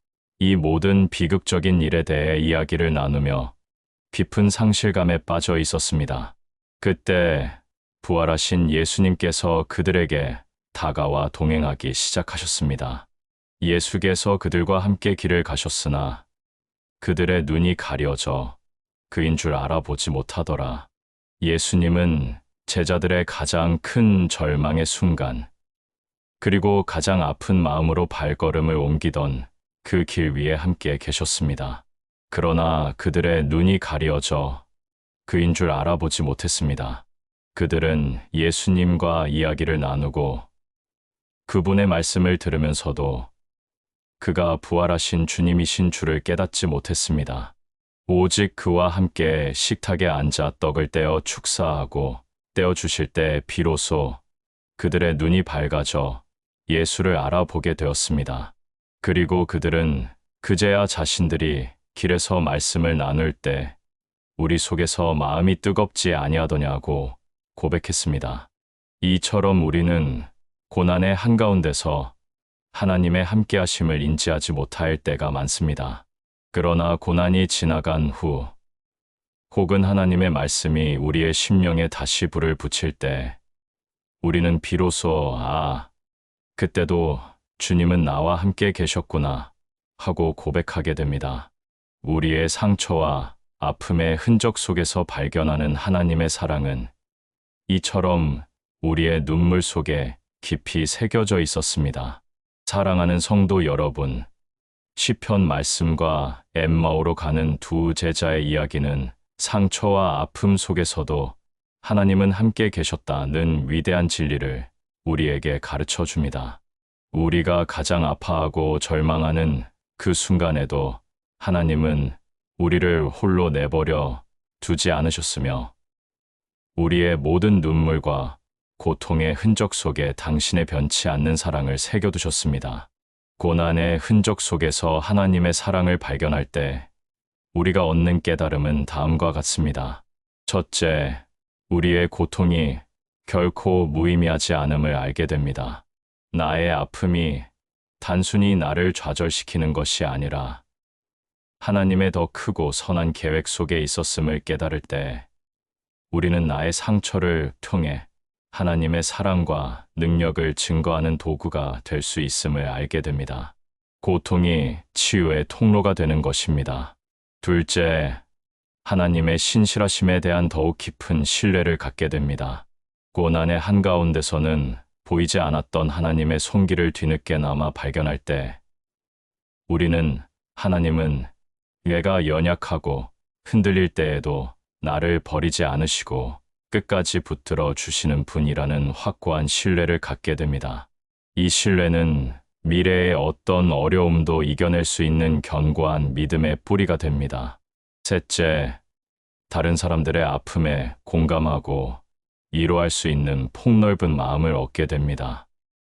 이 모든 비극적인 일에 대해 이야기를 나누며 깊은 상실감에 빠져 있었습니다. 그때 부활하신 예수님께서 그들에게 다가와 동행하기 시작하셨습니다. 예수께서 그들과 함께 길을 가셨으나 그들의 눈이 가려져 그인 줄 알아보지 못하더라. 예수님은 제자들의 가장 큰 절망의 순간, 그리고 가장 아픈 마음으로 발걸음을 옮기던 그 길 위에 함께 계셨습니다. 그러나 그들의 눈이 가려져 그인 줄 알아보지 못했습니다. 그들은 예수님과 이야기를 나누고 그분의 말씀을 들으면서도 그가 부활하신 주님이신 줄을 깨닫지 못했습니다. 오직 그와 함께 식탁에 앉아 떡을 떼어 축사하고 떼어 주실 때 비로소 그들의 눈이 밝아져 예수를 알아보게 되었습니다. 그리고 그들은 그제야 자신들이 길에서 말씀을 나눌 때 우리 속에서 마음이 뜨겁지 아니하더냐고 고백했습니다. 이처럼 우리는 고난의 한가운데서 하나님의 함께하심을 인지하지 못할 때가 많습니다. 그러나 고난이 지나간 후, 혹은 하나님의 말씀이 우리의 심령에 다시 불을 붙일 때, 우리는 비로소 그때도 주님은 나와 함께 계셨구나 하고 고백하게 됩니다. 우리의 상처와 아픔의 흔적 속에서 발견하는 하나님의 사랑은 이처럼 우리의 눈물 속에 깊이 새겨져 있었습니다. 사랑하는 성도 여러분, 시편 말씀과 엠마오로 가는 두 제자의 이야기는 상처와 아픔 속에서도 하나님은 함께 계셨다는 위대한 진리를 우리에게 가르쳐 줍니다. 우리가 가장 아파하고 절망하는 그 순간에도 하나님은 우리를 홀로 내버려 두지 않으셨으며 우리의 모든 눈물과 고통의 흔적 속에 당신의 변치 않는 사랑을 새겨두셨습니다. 고난의 흔적 속에서 하나님의 사랑을 발견할 때 우리가 얻는 깨달음은 다음과 같습니다. 첫째, 우리의 고통이 결코 무의미하지 않음을 알게 됩니다. 나의 아픔이 단순히 나를 좌절시키는 것이 아니라 하나님의 더 크고 선한 계획 속에 있었음을 깨달을 때 우리는 나의 상처를 통해 하나님의 사랑과 능력을 증거하는 도구가 될 수 있음을 알게 됩니다. 고통이 치유의 통로가 되는 것입니다. 둘째, 하나님의 신실하심에 대한 더욱 깊은 신뢰를 갖게 됩니다. 고난의 한가운데서는 보이지 않았던 하나님의 손길을 뒤늦게나마 발견할 때 우리는 하나님은 내가 연약하고 흔들릴 때에도 나를 버리지 않으시고 끝까지 붙들어 주시는 분이라는 확고한 신뢰를 갖게 됩니다. 이 신뢰는 미래의 어떤 어려움도 이겨낼 수 있는 견고한 믿음의 뿌리가 됩니다. 셋째, 다른 사람들의 아픔에 공감하고 위로할 수 있는 폭넓은 마음을 얻게 됩니다.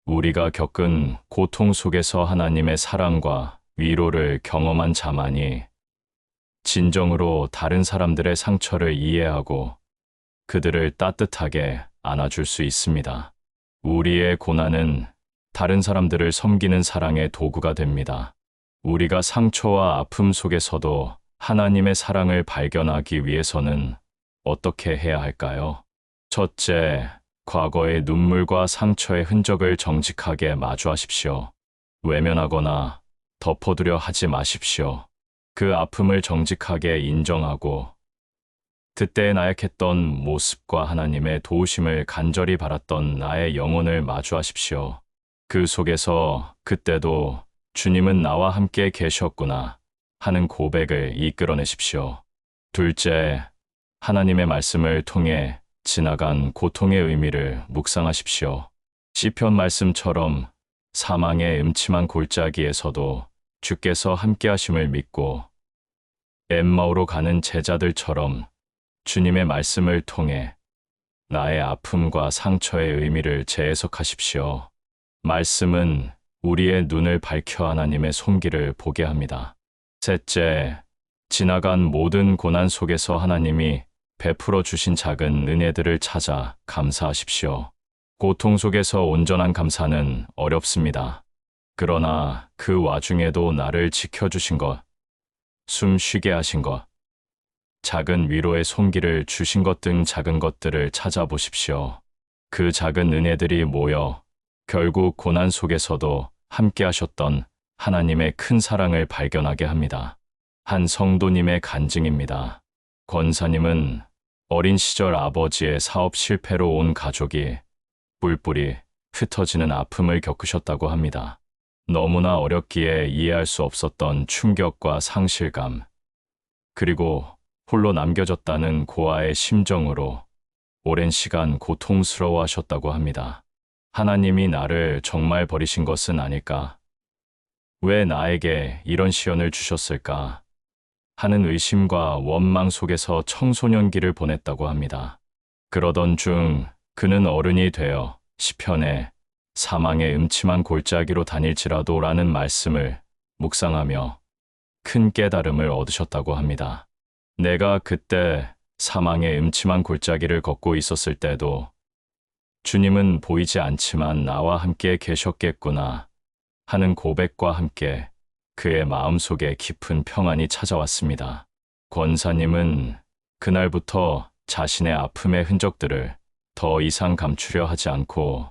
우리가 겪은 고통 속에서 하나님의 사랑과 위로를 경험한 자만이 진정으로 다른 사람들의 상처를 이해하고 그들을 따뜻하게 안아줄 수 있습니다. 우리의 고난은 다른 사람들을 섬기는 사랑의 도구가 됩니다. 우리가 상처와 아픔 속에서도 하나님의 사랑을 발견하기 위해서는 어떻게 해야 할까요? 첫째, 과거의 눈물과 상처의 흔적을 정직하게 마주하십시오. 외면하거나 덮어두려 하지 마십시오. 그 아픔을 정직하게 인정하고 그때 나약했던 모습과 하나님의 도우심을 간절히 바랐던 나의 영혼을 마주하십시오. 그 속에서 그때도 주님은 나와 함께 계셨구나 하는 고백을 이끌어내십시오. 둘째, 하나님의 말씀을 통해 지나간 고통의 의미를 묵상하십시오. 시편 말씀처럼 사망의 음침한 골짜기에서도 주께서 함께하심을 믿고 엠마오로 가는 제자들처럼 주님의 말씀을 통해 나의 아픔과 상처의 의미를 재해석하십시오. 말씀은 우리의 눈을 밝혀 하나님의 손길을 보게 합니다. 셋째, 지나간 모든 고난 속에서 하나님이 베풀어 주신 작은 은혜들을 찾아 감사하십시오. 고통 속에서 온전한 감사는 어렵습니다. 그러나 그 와중에도 나를 지켜주신 것, 숨 쉬게 하신 것, 작은 위로의 손길을 주신 것 등 작은 것들을 찾아보십시오. 그 작은 은혜들이 모여 결국 고난 속에서도 함께 하셨던 하나님의 큰 사랑을 발견하게 합니다. 한 성도님의 간증입니다. 권사님은 어린 시절 아버지의 사업 실패로 온 가족이 뿔뿔이 흩어지는 아픔을 겪으셨다고 합니다. 너무나 어렸기에 이해할 수 없었던 충격과 상실감, 그리고 홀로 남겨졌다는 고아의 심정으로 오랜 시간 고통스러워하셨다고 합니다. 하나님이 나를 정말 버리신 것은 아닐까? 왜 나에게 이런 시련을 주셨을까? 하는 의심과 원망 속에서 청소년기를 보냈다고 합니다. 그러던 중 그는 어른이 되어 시편에 사망의 음침한 골짜기로 다닐지라도 라는 말씀을 묵상하며 큰 깨달음을 얻으셨다고 합니다. 내가 그때 사망의 음침한 골짜기를 걷고 있었을 때도 주님은 보이지 않지만 나와 함께 계셨겠구나 하는 고백과 함께 그의 마음속에 깊은 평안이 찾아왔습니다. 권사님은 그날부터 자신의 아픔의 흔적들을 더 이상 감추려 하지 않고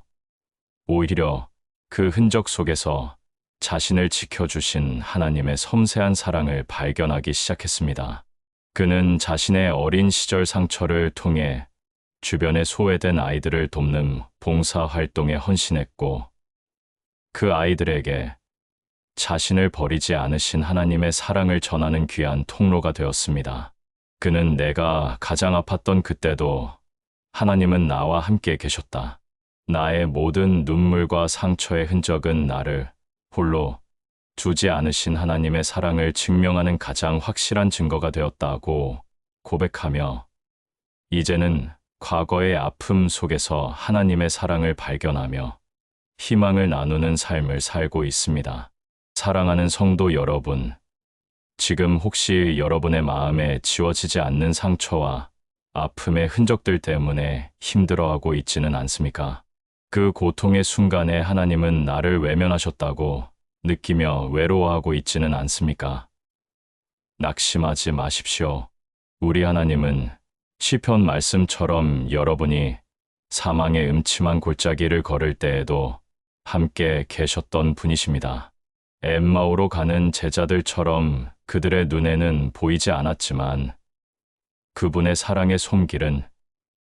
오히려 그 흔적 속에서 자신을 지켜주신 하나님의 섬세한 사랑을 발견하기 시작했습니다. 그는 자신의 어린 시절 상처를 통해 주변에 소외된 아이들을 돕는 봉사 활동에 헌신했고, 그 아이들에게 자신을 버리지 않으신 하나님의 사랑을 전하는 귀한 통로가 되었습니다. 그는 내가 가장 아팠던 그때도 하나님은 나와 함께 계셨다. 나의 모든 눈물과 상처의 흔적은 나를 홀로 두지 않으신 하나님의 사랑을 증명하는 가장 확실한 증거가 되었다고 고백하며 이제는 과거의 아픔 속에서 하나님의 사랑을 발견하며 희망을 나누는 삶을 살고 있습니다. 사랑하는 성도 여러분, 지금 혹시 여러분의 마음에 지워지지 않는 상처와 아픔의 흔적들 때문에 힘들어하고 있지는 않습니까? 그 고통의 순간에 하나님은 나를 외면하셨다고 느끼며 외로워하고 있지는 않습니까? 낙심하지 마십시오. 우리 하나님은 시편 말씀처럼 여러분이 사망의 음침한 골짜기를 걸을 때에도 함께 계셨던 분이십니다. 엠마오로 가는 제자들처럼 그들의 눈에는 보이지 않았지만 그분의 사랑의 손길은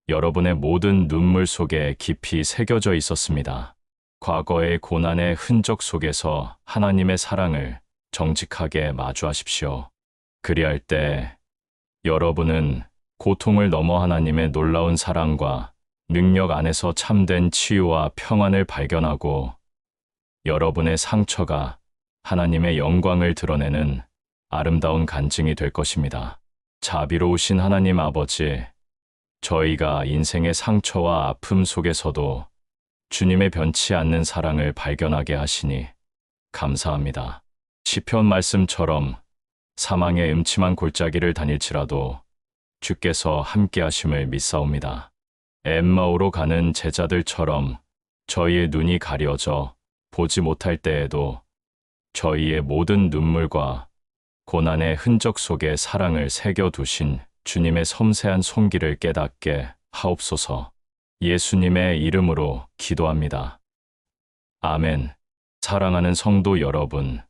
여러분의 모든 눈물 속에 깊이 새겨져 있었습니다. 과거의 고난의 흔적 속에서 하나님의 사랑을 정직하게 마주하십시오. 그리할 때 여러분은 고통을 넘어 하나님의 놀라운 사랑과 능력 안에서 참된 치유와 평안을 발견하고 여러분의 상처가 하나님의 영광을 드러내는 아름다운 간증이 될 것입니다. 자비로우신 하나님 아버지, 저희가 인생의 상처와 아픔 속에서도 주님의 변치 않는 사랑을 발견하게 하시니 감사합니다. 시편 말씀처럼 사망의 음침한 골짜기를 다닐지라도 주께서 함께 하심을 믿사옵니다. 엠마오로 가는 제자들처럼 저희의 눈이 가려져 보지 못할 때에도 저희의 모든 눈물과 고난의 흔적 속에 사랑을 새겨두신 주님의 섬세한 손길을 깨닫게 하옵소서. 예수님의 이름으로 기도합니다. 아멘. 사랑하는 성도 여러분,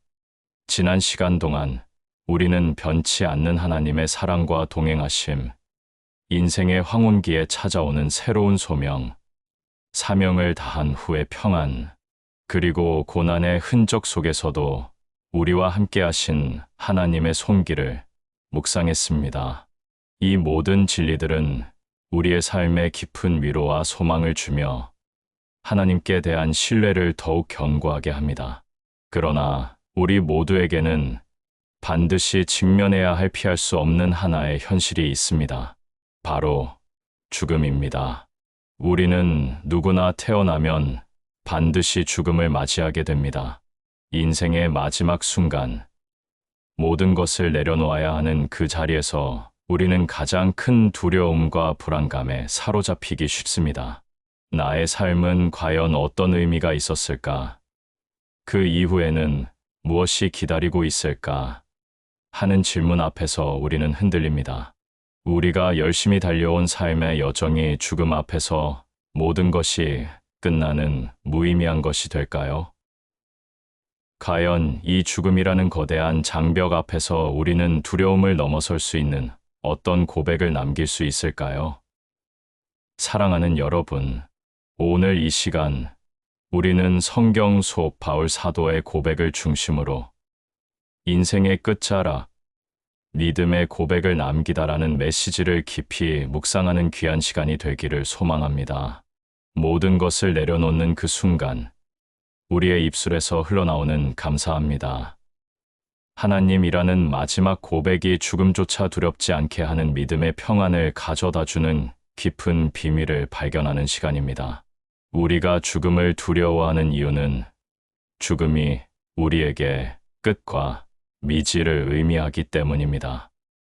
지난 시간 동안 우리는 변치 않는 하나님의 사랑과 동행하심, 인생의 황혼기에 찾아오는 새로운 소명, 사명을 다한 후의 평안, 그리고 고난의 흔적 속에서도 우리와 함께 하신 하나님의 손길을 묵상했습니다. 이 모든 진리들은 우리의 삶에 깊은 위로와 소망을 주며 하나님께 대한 신뢰를 더욱 견고하게 합니다. 그러나 우리 모두에게는 반드시 직면해야 할 피할 수 없는 하나의 현실이 있습니다. 바로 죽음입니다. 우리는 누구나 태어나면 반드시 죽음을 맞이하게 됩니다. 인생의 마지막 순간, 모든 것을 내려놓아야 하는 그 자리에서 우리는 가장 큰 두려움과 불안감에 사로잡히기 쉽습니다. 나의 삶은 과연 어떤 의미가 있었을까? 그 이후에는 무엇이 기다리고 있을까? 하는 질문 앞에서 우리는 흔들립니다. 우리가 열심히 달려온 삶의 여정이 죽음 앞에서 모든 것이 끝나는 무의미한 것이 될까요? 과연 이 죽음이라는 거대한 장벽 앞에서 우리는 두려움을 넘어설 수 있는 어떤 고백을 남길 수 있을까요? 사랑하는 여러분, 오늘 이 시간 우리는 성경 속 바울 사도의 고백을 중심으로 인생의 끝자락, 믿음의 고백을 남기다라는 메시지를 깊이 묵상하는 귀한 시간이 되기를 소망합니다. 모든 것을 내려놓는 그 순간, 우리의 입술에서 흘러나오는 감사합니다. 하나님이라는 마지막 고백이 죽음조차 두렵지 않게 하는 믿음의 평안을 가져다주는 깊은 비밀을 발견하는 시간입니다. 우리가 죽음을 두려워하는 이유는 죽음이 우리에게 끝과 미지를 의미하기 때문입니다.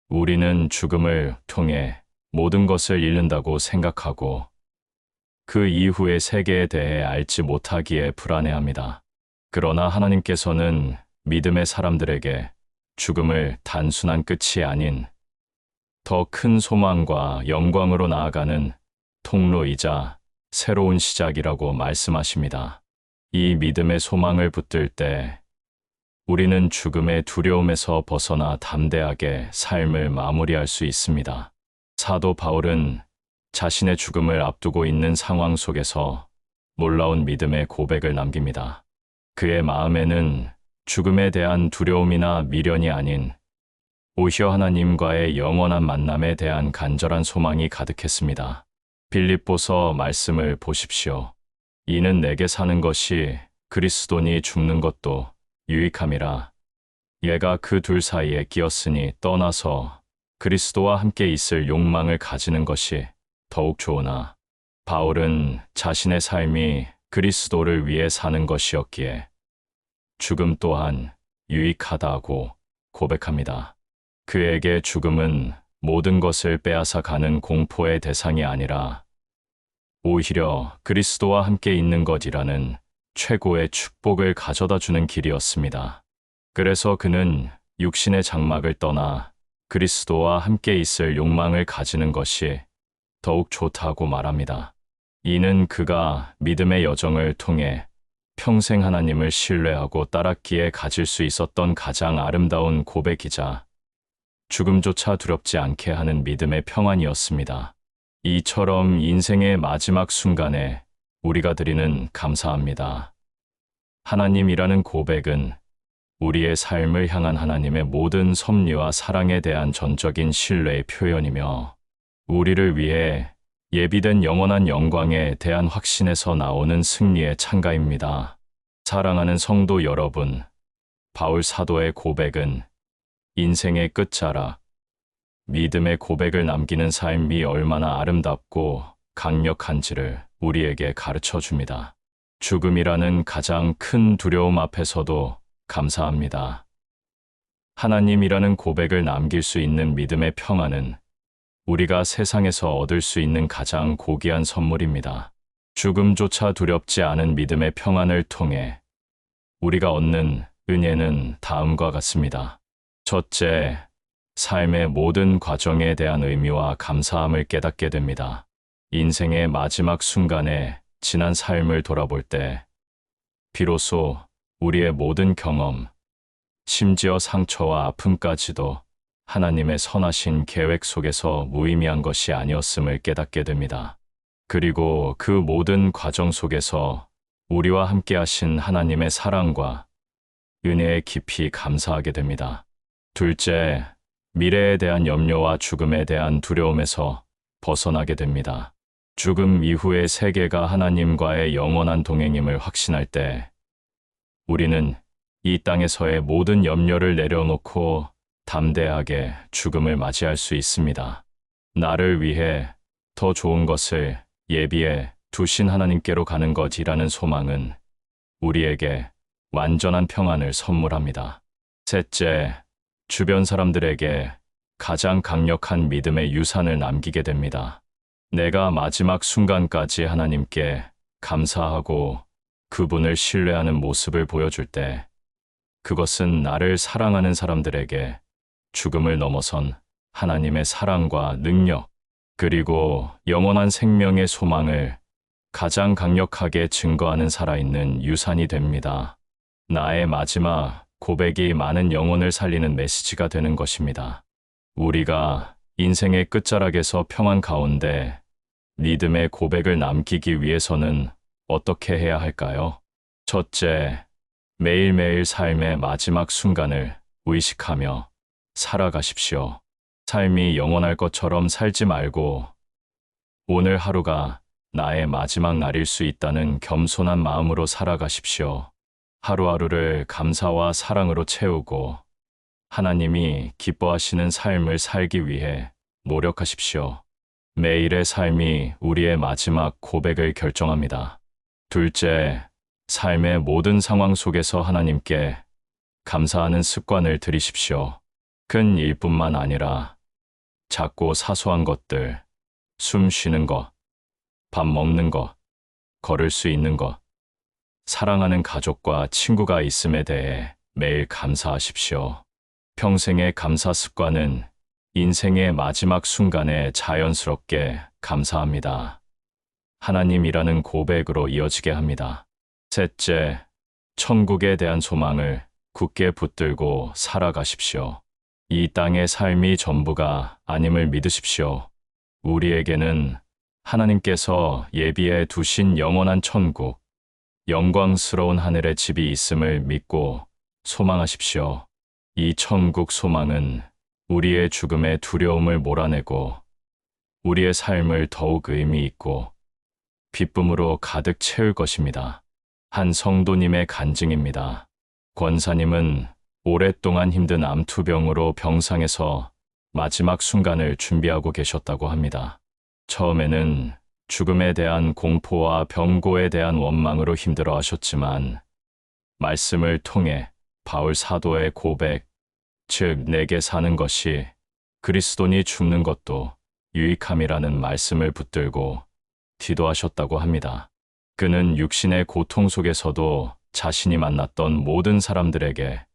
우리는 죽음을 통해 모든 것을 잃는다고 생각하고 그 이후의 세계에 대해 알지 못하기에 불안해합니다. 그러나 하나님께서는 믿음의 사람들에게 죽음을 단순한 끝이 아닌 더 큰 소망과 영광으로 나아가는 통로이자 새로운 시작이라고 말씀하십니다. 이 믿음의 소망을 붙들 때 우리는 죽음의 두려움에서 벗어나 담대하게 삶을 마무리할 수 있습니다. 사도 바울은 자신의 죽음을 앞두고 있는 상황 속에서 놀라운 믿음의 고백을 남깁니다. 그의 마음에는 죽음에 대한 두려움이나 미련이 아닌 오히려 하나님과의 영원한 만남에 대한 간절한 소망이 가득했습니다. 빌립보서 말씀을 보십시오. 이는 내게 사는 것이 그리스도니 죽는 것도 유익함이라. 얘가 그 둘 사이에 끼었으니 떠나서 그리스도와 함께 있을 욕망을 가지는 것이 더욱 좋으나 바울은 자신의 삶이 그리스도를 위해 사는 것이었기에 죽음 또한 유익하다고 고백합니다. 그에게 죽음은 모든 것을 빼앗아 가는 공포의 대상이 아니라 오히려 그리스도와 함께 있는 것이라는 최고의 축복을 가져다 주는 길이었습니다. 그래서 그는 육신의 장막을 떠나 그리스도와 함께 있을 욕망을 가지는 것이 더욱 좋다고 말합니다. 이는 그가 믿음의 여정을 통해 평생 하나님을 신뢰하고 따랐기에 가질 수 있었던 가장 아름다운 고백이자 죽음조차 두렵지 않게 하는 믿음의 평안이었습니다. 이처럼 인생의 마지막 순간에 우리가 드리는 감사합니다. 하나님이라는 고백은 우리의 삶을 향한 하나님의 모든 섭리와 사랑에 대한 전적인 신뢰의 표현이며 우리를 위해 예비된 영원한 영광에 대한 확신에서 나오는 승리의 찬가입니다. 사랑하는 성도 여러분, 바울 사도의 고백은 인생의 끝자락, 믿음의 고백을 남기는 삶이 얼마나 아름답고 강력한지를 우리에게 가르쳐 줍니다. 죽음이라는 가장 큰 두려움 앞에서도 감사합니다. 하나님이라는 고백을 남길 수 있는 믿음의 평안은 우리가 세상에서 얻을 수 있는 가장 고귀한 선물입니다. 죽음조차 두렵지 않은 믿음의 평안을 통해 우리가 얻는 은혜는 다음과 같습니다. 첫째, 삶의 모든 과정에 대한 의미와 감사함을 깨닫게 됩니다. 인생의 마지막 순간에 지난 삶을 돌아볼 때 비로소 우리의 모든 경험, 심지어 상처와 아픔까지도 하나님의 선하신 계획 속에서 무의미한 것이 아니었음을 깨닫게 됩니다. 그리고 그 모든 과정 속에서 우리와 함께 하신 하나님의 사랑과 은혜에 깊이 감사하게 됩니다. 둘째, 미래에 대한 염려와 죽음에 대한 두려움에서 벗어나게 됩니다. 죽음 이후의 세계가 하나님과의 영원한 동행임을 확신할 때 우리는 이 땅에서의 모든 염려를 내려놓고 담대하게 죽음을 맞이할 수 있습니다. 나를 위해 더 좋은 것을 예비해 두신 하나님께로 가는 것이라는 소망은 우리에게 완전한 평안을 선물합니다. 셋째, 주변 사람들에게 가장 강력한 믿음의 유산을 남기게 됩니다. 내가 마지막 순간까지 하나님께 감사하고 그분을 신뢰하는 모습을 보여줄 때, 그것은 나를 사랑하는 사람들에게 죽음을 넘어선 하나님의 사랑과 능력, 그리고 영원한 생명의 소망을 가장 강력하게 증거하는 살아있는 유산이 됩니다. 나의 마지막 고백이 많은 영혼을 살리는 메시지가 되는 것입니다. 우리가 인생의 끝자락에서 평안 가운데 믿음의 고백을 남기기 위해서는 어떻게 해야 할까요? 첫째, 매일매일 삶의 마지막 순간을 의식하며 살아가십시오. 삶이 영원할 것처럼 살지 말고 오늘 하루가 나의 마지막 날일 수 있다는 겸손한 마음으로 살아가십시오. 하루하루를 감사와 사랑으로 채우고 하나님이 기뻐하시는 삶을 살기 위해 노력하십시오. 매일의 삶이 우리의 마지막 고백을 결정합니다. 둘째, 삶의 모든 상황 속에서 하나님께 감사하는 습관을 들이십시오. 큰 일뿐만 아니라 작고 사소한 것들, 숨 쉬는 것, 밥 먹는 것, 걸을 수 있는 것, 사랑하는 가족과 친구가 있음에 대해 매일 감사하십시오. 평생의 감사 습관은 인생의 마지막 순간에 자연스럽게 감사합니다. 하나님이라는 고백으로 이어지게 합니다. 셋째, 천국에 대한 소망을 굳게 붙들고 살아가십시오. 이 땅의 삶이 전부가 아님을 믿으십시오. 우리에게는 하나님께서 예비해 두신 영원한 천국, 영광스러운 하늘의 집이 있음을 믿고 소망하십시오. 이 천국 소망은 우리의 죽음의 두려움을 몰아내고 우리의 삶을 더욱 의미 있고 기쁨으로 가득 채울 것입니다. 한 성도님의 간증입니다. 권사님은 오랫동안 힘든 암투병으로 병상에서 마지막 순간을 준비하고 계셨다고 합니다. 처음에는 죽음에 대한 공포와 병고에 대한 원망으로 힘들어 하셨지만 말씀을 통해 바울 사도의 고백, 즉 내게 사는 것이 그리스도니 죽는 것도 유익함이라는 말씀을 붙들고 기도하셨다고 합니다. 그는 육신의 고통 속에서도 자신이 만났던 모든 사람들에게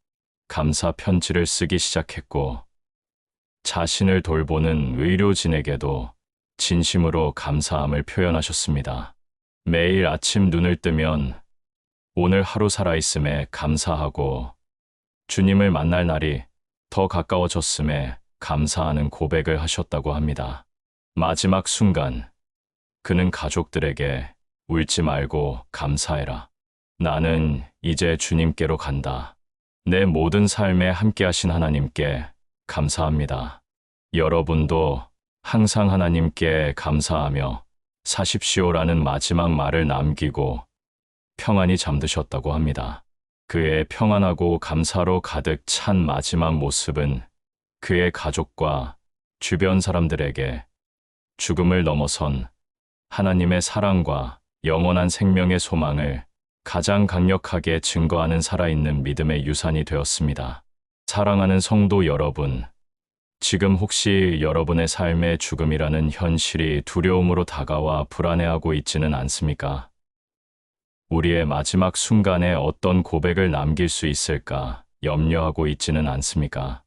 감사 편지를 쓰기 시작했고 자신을 돌보는 의료진에게도 진심으로 감사함을 표현하셨습니다. 매일 아침 눈을 뜨면 오늘 하루 살아있음에 감사하고 주님을 만날 날이 더 가까워졌음에 감사하는 고백을 하셨다고 합니다. 마지막 순간 그는 가족들에게 울지 말고 감사해라. 나는 이제 주님께로 간다. 내 모든 삶에 함께하신 하나님께 감사합니다. 여러분도 항상 하나님께 감사하며 사십시오라는 마지막 말을 남기고 평안히 잠드셨다고 합니다. 그의 평안하고 감사로 가득 찬 마지막 모습은 그의 가족과 주변 사람들에게 죽음을 넘어선 하나님의 사랑과 영원한 생명의 소망을 가장 강력하게 증거하는 살아있는 믿음의 유산이 되었습니다. 사랑하는 성도 여러분, 지금 혹시 여러분의 삶의 죽음이라는 현실이 두려움으로 다가와 불안해하고 있지는 않습니까? 우리의 마지막 순간에 어떤 고백을 남길 수 있을까 염려하고 있지는 않습니까?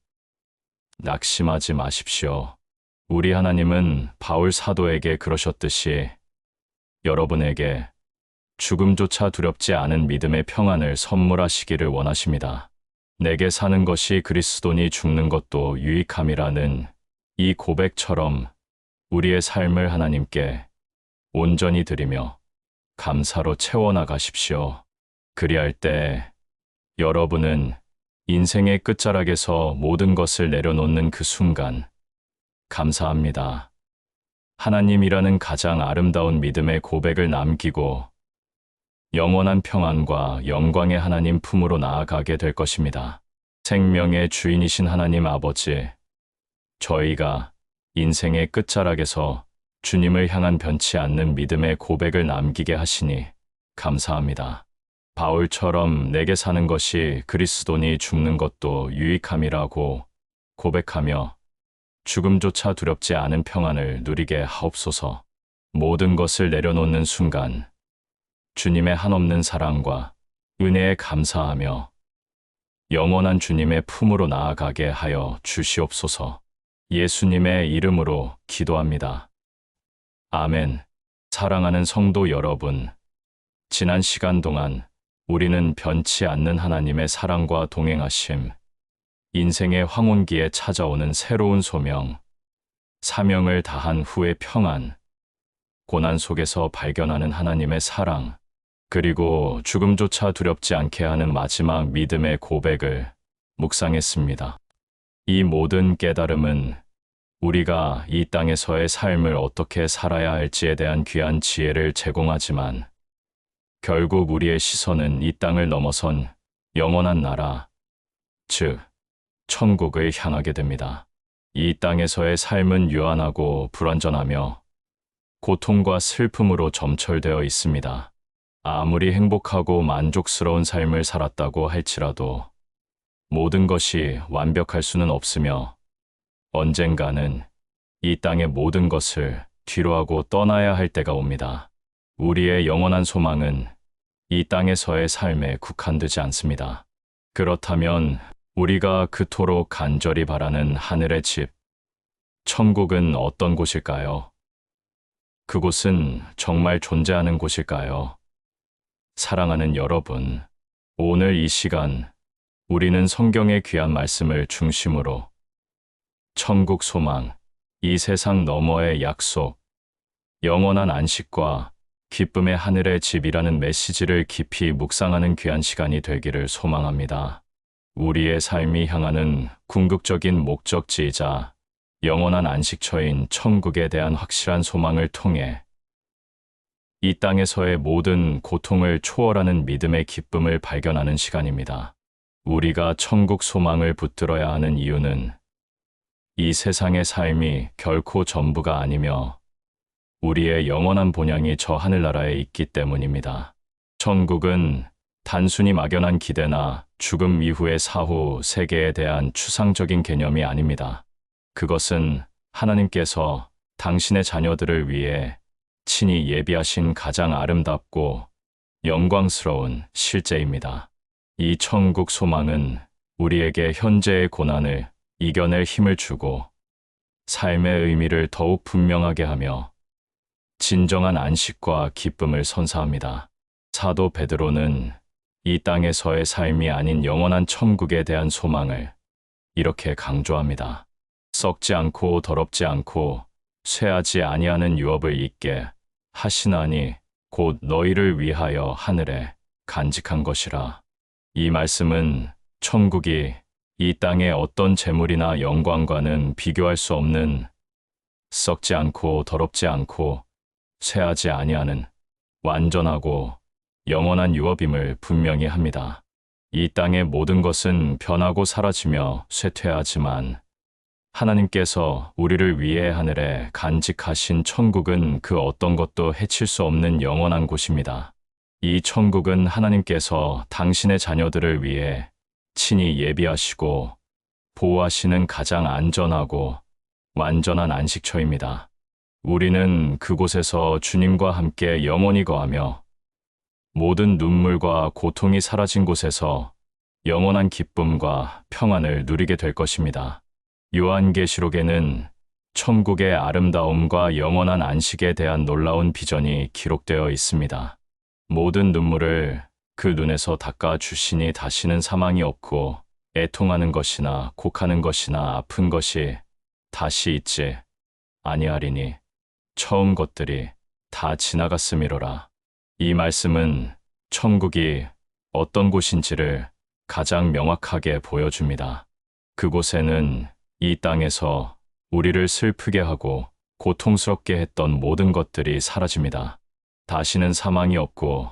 낙심하지 마십시오. 우리 하나님은 바울 사도에게 그러셨듯이 여러분에게 죽음조차 두렵지 않은 믿음의 평안을 선물하시기를 원하십니다. 내게 사는 것이 그리스도니 죽는 것도 유익함이라는 이 고백처럼 우리의 삶을 하나님께 온전히 드리며 감사로 채워나가십시오. 그리할 때 여러분은 인생의 끝자락에서 모든 것을 내려놓는 그 순간 감사합니다. 하나님이라는 가장 아름다운 믿음의 고백을 남기고 영원한 평안과 영광의 하나님 품으로 나아가게 될 것입니다. 생명의 주인이신 하나님 아버지, 저희가 인생의 끝자락에서 주님을 향한 변치 않는 믿음의 고백을 남기게 하시니 감사합니다. 바울처럼 내게 사는 것이 그리스도니 죽는 것도 유익함이라고 고백하며 죽음조차 두렵지 않은 평안을 누리게 하옵소서. 모든 것을 내려놓는 순간 주님의 한없는 사랑과 은혜에 감사하며 영원한 주님의 품으로 나아가게 하여 주시옵소서. 예수님의 이름으로 기도합니다. 아멘. 사랑하는 성도 여러분, 지난 시간 동안 우리는 변치 않는 하나님의 사랑과 동행하심, 인생의 황혼기에 찾아오는 새로운 소명, 사명을 다한 후의 평안, 고난 속에서 발견하는 하나님의 사랑, 그리고 죽음조차 두렵지 않게 하는 마지막 믿음의 고백을 묵상했습니다. 이 모든 깨달음은 우리가 이 땅에서의 삶을 어떻게 살아야 할지에 대한 귀한 지혜를 제공하지만 결국 우리의 시선은 이 땅을 넘어선 영원한 나라, 즉 천국을 향하게 됩니다. 이 땅에서의 삶은 유한하고 불완전하며 고통과 슬픔으로 점철되어 있습니다. 아무리 행복하고 만족스러운 삶을 살았다고 할지라도 모든 것이 완벽할 수는 없으며 언젠가는 이 땅의 모든 것을 뒤로하고 떠나야 할 때가 옵니다. 우리의 영원한 소망은 이 땅에서의 삶에 국한되지 않습니다. 그렇다면 우리가 그토록 간절히 바라는 하늘의 집, 천국은 어떤 곳일까요? 그곳은 정말 존재하는 곳일까요? 사랑하는 여러분, 오늘 이 시간 우리는 성경의 귀한 말씀을 중심으로 천국 소망, 이 세상 너머의 약속, 영원한 안식과 기쁨의 하늘의 집이라는 메시지를 깊이 묵상하는 귀한 시간이 되기를 소망합니다. 우리의 삶이 향하는 궁극적인 목적지이자 영원한 안식처인 천국에 대한 확실한 소망을 통해 이 땅에서의 모든 고통을 초월하는 믿음의 기쁨을 발견하는 시간입니다. 우리가 천국 소망을 붙들어야 하는 이유는 이 세상의 삶이 결코 전부가 아니며 우리의 영원한 본향이 저 하늘나라에 있기 때문입니다. 천국은 단순히 막연한 기대나 죽음 이후의 사후 세계에 대한 추상적인 개념이 아닙니다. 그것은 하나님께서 당신의 자녀들을 위해 친히 예비하신 가장 아름답고 영광스러운 실제입니다. 이 천국 소망은 우리에게 현재의 고난을 이겨낼 힘을 주고 삶의 의미를 더욱 분명하게 하며 진정한 안식과 기쁨을 선사합니다. 사도 베드로는 이 땅에서의 삶이 아닌 영원한 천국에 대한 소망을 이렇게 강조합니다. 썩지 않고 더럽지 않고 쇠하지 아니하는 유업을 잊게 하시나니 곧 너희를 위하여 하늘에 간직한 것이라. 이 말씀은 천국이 이 땅의 어떤 재물이나 영광과는 비교할 수 없는 썩지 않고 더럽지 않고 쇠하지 아니하는 완전하고 영원한 유업임을 분명히 합니다. 이 땅의 모든 것은 변하고 사라지며 쇠퇴하지만 하나님께서 우리를 위해 하늘에 간직하신 천국은 그 어떤 것도 해칠 수 없는 영원한 곳입니다. 이 천국은 하나님께서 당신의 자녀들을 위해 친히 예비하시고 보호하시는 가장 안전하고 완전한 안식처입니다. 우리는 그곳에서 주님과 함께 영원히 거하며 모든 눈물과 고통이 사라진 곳에서 영원한 기쁨과 평안을 누리게 될 것입니다. 요한계시록에는 천국의 아름다움과 영원한 안식에 대한 놀라운 비전이 기록되어 있습니다. 모든 눈물을 그 눈에서 닦아 주시니 다시는 사망이 없고 애통하는 것이나 곡하는 것이나 아픈 것이 다시 있지 아니하리니 처음 것들이 다 지나갔음이로라. 이 말씀은 천국이 어떤 곳인지를 가장 명확하게 보여줍니다. 그곳에는 이 땅에서 우리를 슬프게 하고 고통스럽게 했던 모든 것들이 사라집니다. 다시는 사망이 없고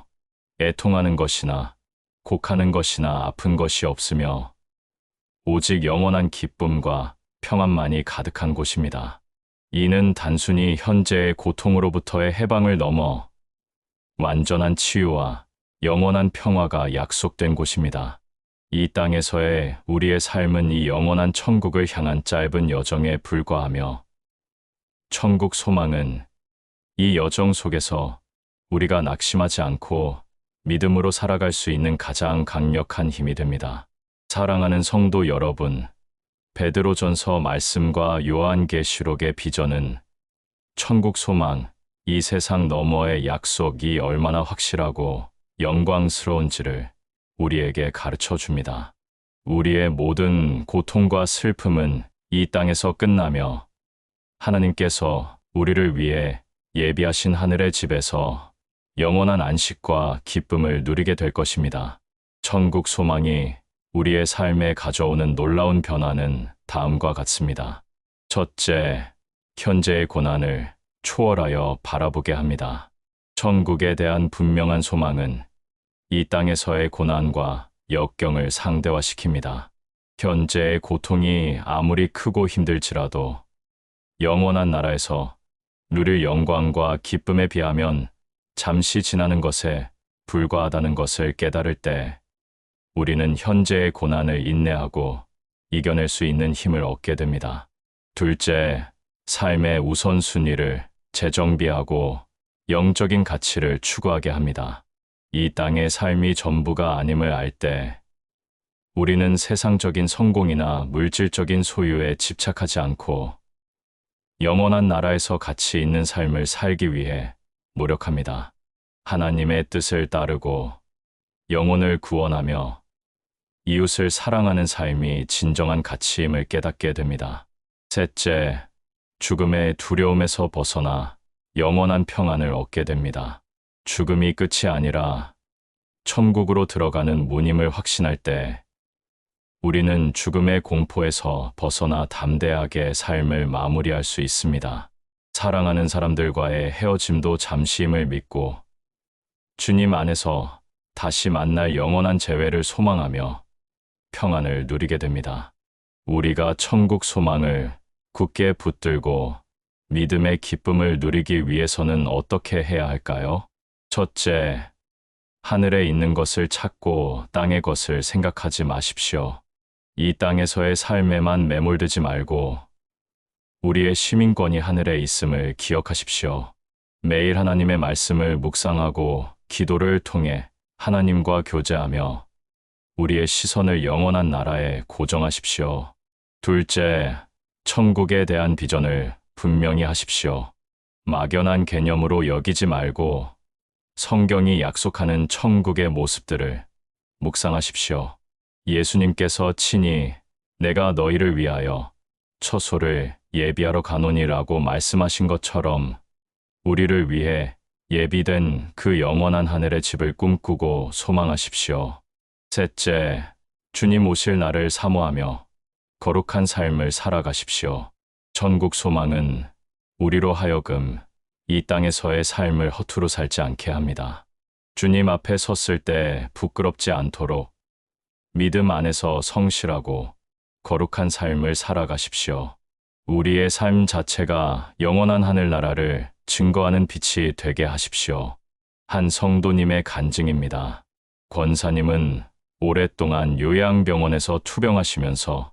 애통하는 것이나 곡하는 것이나 아픈 것이 없으며 오직 영원한 기쁨과 평안만이 가득한 곳입니다. 이는 단순히 현재의 고통으로부터의 해방을 넘어 완전한 치유와 영원한 평화가 약속된 곳입니다. 이 땅에서의 우리의 삶은 이 영원한 천국을 향한 짧은 여정에 불과하며, 천국 소망은 이 여정 속에서 우리가 낙심하지 않고 믿음으로 살아갈 수 있는 가장 강력한 힘이 됩니다. 사랑하는 성도 여러분, 베드로전서 말씀과 요한계시록의 비전은 천국 소망, 이 세상 너머의 약속이 얼마나 확실하고 영광스러운지를 우리에게 가르쳐 줍니다. 우리의 모든 고통과 슬픔은 이 땅에서 끝나며 하나님께서 우리를 위해 예비하신 하늘의 집에서 영원한 안식과 기쁨을 누리게 될 것입니다. 천국 소망이 우리의 삶에 가져오는 놀라운 변화는 다음과 같습니다. 첫째, 현재의 고난을 초월하여 바라보게 합니다. 천국에 대한 분명한 소망은 이 땅에서의 고난과 역경을 상대화시킵니다. 현재의 고통이 아무리 크고 힘들지라도 영원한 나라에서 누릴 영광과 기쁨에 비하면 잠시 지나는 것에 불과하다는 것을 깨달을 때 우리는 현재의 고난을 인내하고 이겨낼 수 있는 힘을 얻게 됩니다. 둘째, 삶의 우선순위를 재정비하고 영적인 가치를 추구하게 합니다. 이 땅의 삶이 전부가 아님을 알 때 우리는 세상적인 성공이나 물질적인 소유에 집착하지 않고 영원한 나라에서 가치 있는 삶을 살기 위해 노력합니다. 하나님의 뜻을 따르고 영혼을 구원하며 이웃을 사랑하는 삶이 진정한 가치임을 깨닫게 됩니다. 셋째, 죽음의 두려움에서 벗어나 영원한 평안을 얻게 됩니다. 죽음이 끝이 아니라 천국으로 들어가는 문임을 확신할 때 우리는 죽음의 공포에서 벗어나 담대하게 삶을 마무리할 수 있습니다. 사랑하는 사람들과의 헤어짐도 잠시임을 믿고 주님 안에서 다시 만날 영원한 재회를 소망하며 평안을 누리게 됩니다. 우리가 천국 소망을 굳게 붙들고 믿음의 기쁨을 누리기 위해서는 어떻게 해야 할까요? 첫째, 하늘에 있는 것을 찾고 땅의 것을 생각하지 마십시오. 이 땅에서의 삶에만 매몰되지 말고 우리의 시민권이 하늘에 있음을 기억하십시오. 매일 하나님의 말씀을 묵상하고 기도를 통해 하나님과 교제하며 우리의 시선을 영원한 나라에 고정하십시오. 둘째, 천국에 대한 비전을 분명히 하십시오. 막연한 개념으로 여기지 말고 성경이 약속하는 천국의 모습들을 묵상하십시오. 예수님께서 친히 내가 너희를 위하여 처소를 예비하러 가노니라고 말씀하신 것처럼 우리를 위해 예비된 그 영원한 하늘의 집을 꿈꾸고 소망하십시오. 셋째, 주님 오실 날을 사모하며 거룩한 삶을 살아가십시오. 천국 소망은 우리로 하여금 이 땅에서의 삶을 허투루 살지 않게 합니다. 주님 앞에 섰을 때 부끄럽지 않도록 믿음 안에서 성실하고 거룩한 삶을 살아가십시오. 우리의 삶 자체가 영원한 하늘나라를 증거하는 빛이 되게 하십시오. 한 성도님의 간증입니다. 권사님은 오랫동안 요양병원에서 투병하시면서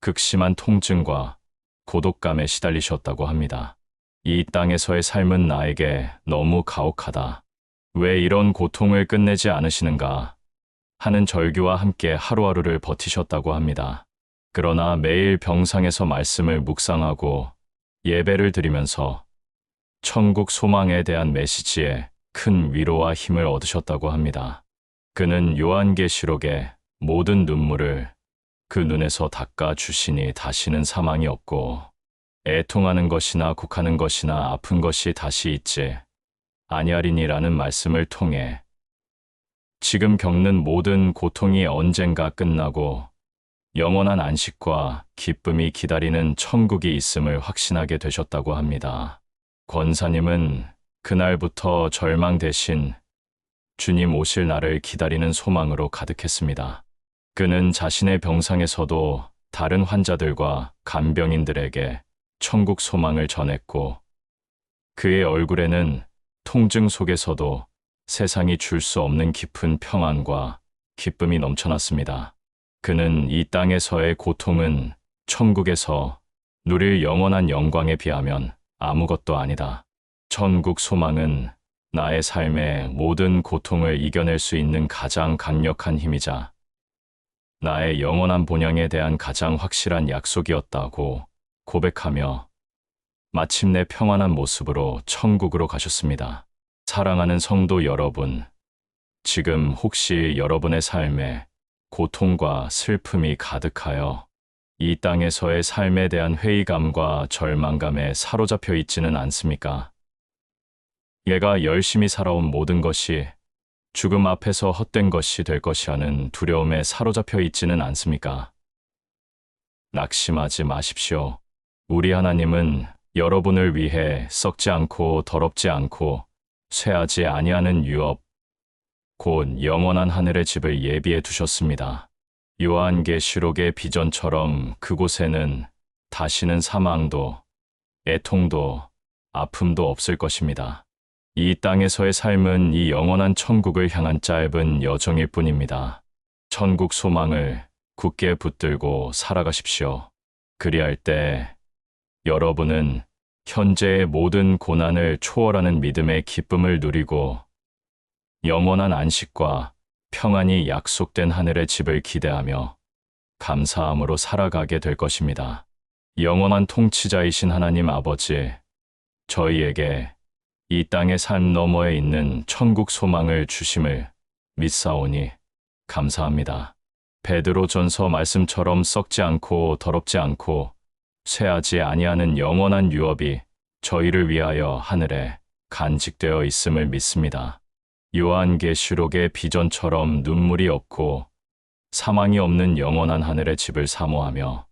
극심한 통증과 고독감에 시달리셨다고 합니다. 이 땅에서의 삶은 나에게 너무 가혹하다. 왜 이런 고통을 끝내지 않으시는가 하는 절규와 함께 하루하루를 버티셨다고 합니다. 그러나 매일 병상에서 말씀을 묵상하고 예배를 드리면서 천국 소망에 대한 메시지에 큰 위로와 힘을 얻으셨다고 합니다. 그는 요한계시록의 모든 눈물을 그 눈에서 닦아 주시니 다시는 사망이 없고 애통하는 것이나 곡하는 것이나 아픈 것이 다시 있지 아니하리니라는 말씀을 통해 지금 겪는 모든 고통이 언젠가 끝나고 영원한 안식과 기쁨이 기다리는 천국이 있음을 확신하게 되셨다고 합니다. 권사님은 그날부터 절망 대신 주님 오실 날을 기다리는 소망으로 가득했습니다. 그는 자신의 병상에서도 다른 환자들과 간병인들에게 천국 소망을 전했고 그의 얼굴에는 통증 속에서도 세상이 줄 수 없는 깊은 평안과 기쁨이 넘쳐났습니다. 그는 이 땅에서의 고통은 천국에서 누릴 영원한 영광에 비하면 아무것도 아니다. 천국 소망은 나의 삶의 모든 고통을 이겨낼 수 있는 가장 강력한 힘이자 나의 영원한 본향에 대한 가장 확실한 약속이었다고 고백하며 마침내 평안한 모습으로 천국으로 가셨습니다. 사랑하는 성도 여러분, 지금 혹시 여러분의 삶에 고통과 슬픔이 가득하여 이 땅에서의 삶에 대한 회의감과 절망감에 사로잡혀 있지는 않습니까? 내가 열심히 살아온 모든 것이 죽음 앞에서 헛된 것이 될 것이라는 두려움에 사로잡혀 있지는 않습니까? 낙심하지 마십시오. 우리 하나님은 여러분을 위해 썩지 않고 더럽지 않고 쇠하지 아니하는 유업, 곧 영원한 하늘의 집을 예비해 두셨습니다. 요한계시록의 비전처럼 그곳에는 다시는 사망도, 애통도, 아픔도 없을 것입니다. 이 땅에서의 삶은 이 영원한 천국을 향한 짧은 여정일 뿐입니다. 천국 소망을 굳게 붙들고 살아가십시오. 그리할 때 여러분은 현재의 모든 고난을 초월하는 믿음의 기쁨을 누리고 영원한 안식과 평안이 약속된 하늘의 집을 기대하며 감사함으로 살아가게 될 것입니다. 영원한 통치자이신 하나님 아버지, 저희에게 이 땅의 삶 너머에 있는 천국 소망을 주심을 믿사오니 감사합니다. 베드로전서 말씀처럼 썩지 않고 더럽지 않고 쇠하지 아니하는 영원한 유업이 저희를 위하여 하늘에 간직되어 있음을 믿습니다. 요한계시록의 비전처럼 눈물이 없고 사망이 없는 영원한 하늘의 집을 사모하며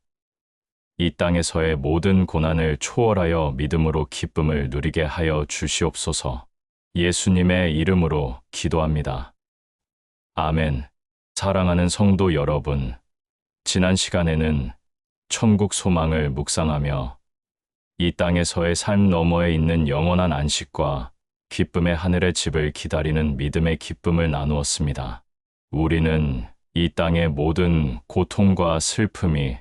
이 땅에서의 모든 고난을 초월하여 믿음으로 기쁨을 누리게 하여 주시옵소서. 예수님의 이름으로 기도합니다. 아멘. 사랑하는 성도 여러분, 지난 시간에는 천국 소망을 묵상하며 이 땅에서의 삶 너머에 있는 영원한 안식과 기쁨의 하늘의 집을 기다리는 믿음의 기쁨을 나누었습니다. 우리는 이 땅의 모든 고통과 슬픔이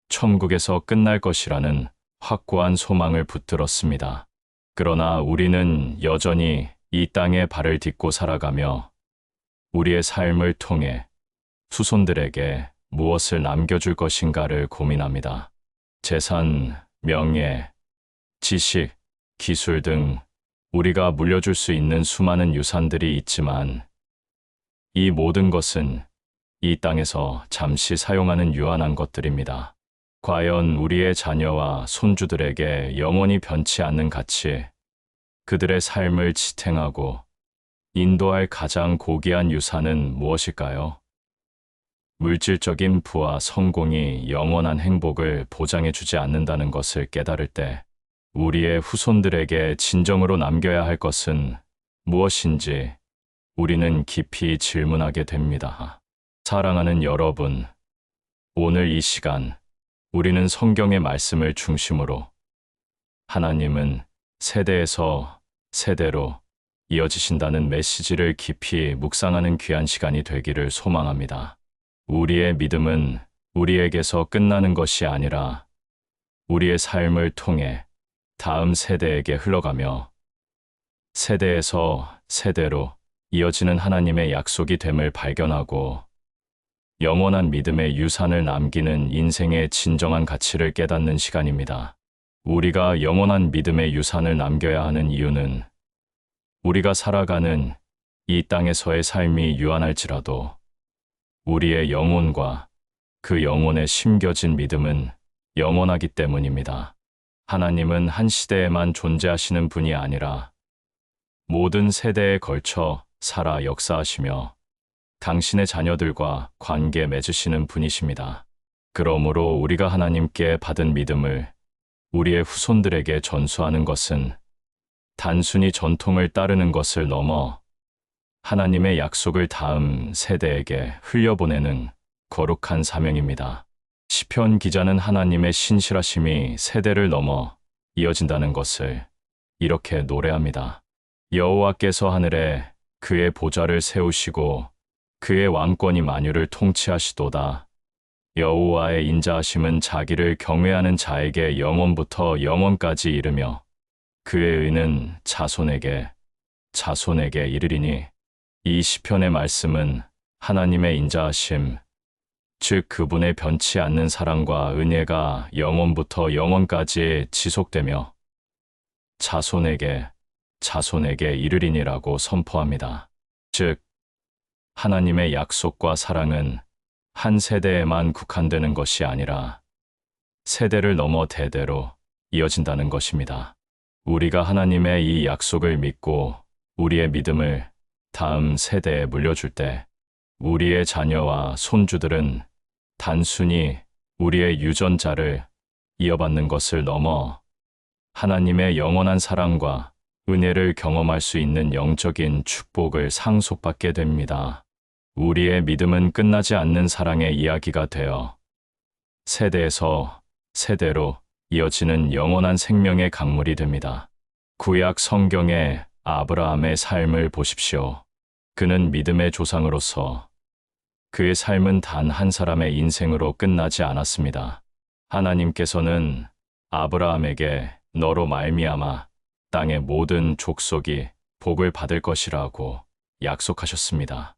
천국에서 끝날 것이라는 확고한 소망을 붙들었습니다. 그러나 우리는 여전히 이 땅에 발을 딛고 살아가며 우리의 삶을 통해 후손들에게 무엇을 남겨줄 것인가를 고민합니다. 재산, 명예, 지식, 기술 등 우리가 물려줄 수 있는 수많은 유산들이 있지만 이 모든 것은 이 땅에서 잠시 사용하는 유한한 것들입니다. 과연 우리의 자녀와 손주들에게 영원히 변치 않는 가치, 그들의 삶을 지탱하고 인도할 가장 고귀한 유산은 무엇일까요? 물질적인 부와 성공이 영원한 행복을 보장해주지 않는다는 것을 깨달을 때 우리의 후손들에게 진정으로 남겨야 할 것은 무엇인지 우리는 깊이 질문하게 됩니다. 사랑하는 여러분, 오늘 이 시간 우리는 성경의 말씀을 중심으로 하나님은 세대에서 세대로 이어지신다는 메시지를 깊이 묵상하는 귀한 시간이 되기를 소망합니다. 우리의 믿음은 우리에게서 끝나는 것이 아니라 우리의 삶을 통해 다음 세대에게 흘러가며 세대에서 세대로 이어지는 하나님의 약속이 됨을 발견하고 영원한 믿음의 유산을 남기는 인생의 진정한 가치를 깨닫는 시간입니다. 우리가 영원한 믿음의 유산을 남겨야 하는 이유는 우리가 살아가는 이 땅에서의 삶이 유한할지라도 우리의 영혼과 그 영혼에 심겨진 믿음은 영원하기 때문입니다. 하나님은 한 시대에만 존재하시는 분이 아니라 모든 세대에 걸쳐 살아 역사하시며 당신의 자녀들과 관계 맺으시는 분이십니다. 그러므로 우리가 하나님께 받은 믿음을 우리의 후손들에게 전수하는 것은 단순히 전통을 따르는 것을 넘어 하나님의 약속을 다음 세대에게 흘려보내는 거룩한 사명입니다. 시편 기자는 하나님의 신실하심이 세대를 넘어 이어진다는 것을 이렇게 노래합니다. 여호와께서 하늘에 그의 보좌를 세우시고 그의 왕권이 만유를 통치하시도다. 여호와의 인자하심은 자기를 경외하는 자에게 영원부터 영원까지 이르며 그의 의는 자손에게 이르리니. 이 시편의 말씀은 하나님의 인자하심, 즉 그분의 변치 않는 사랑과 은혜가 영원부터 영원까지 지속되며 자손에게 이르리니라고 선포합니다. 즉 하나님의 약속과 사랑은 한 세대에만 국한되는 것이 아니라 세대를 넘어 대대로 이어진다는 것입니다. 우리가 하나님의 이 약속을 믿고 우리의 믿음을 다음 세대에 물려줄 때 우리의 자녀와 손주들은 단순히 우리의 유전자를 이어받는 것을 넘어 하나님의 영원한 사랑과 은혜를 경험할 수 있는 영적인 축복을 상속받게 됩니다. 우리의 믿음은 끝나지 않는 사랑의 이야기가 되어 세대에서 세대로 이어지는 영원한 생명의 강물이 됩니다. 구약 성경의 아브라함의 삶을 보십시오. 그는 믿음의 조상으로서 그의 삶은 단 한 사람의 인생으로 끝나지 않았습니다. 하나님께서는 아브라함에게 너로 말미암아 땅의 모든 족속이 복을 받을 것이라고 약속하셨습니다.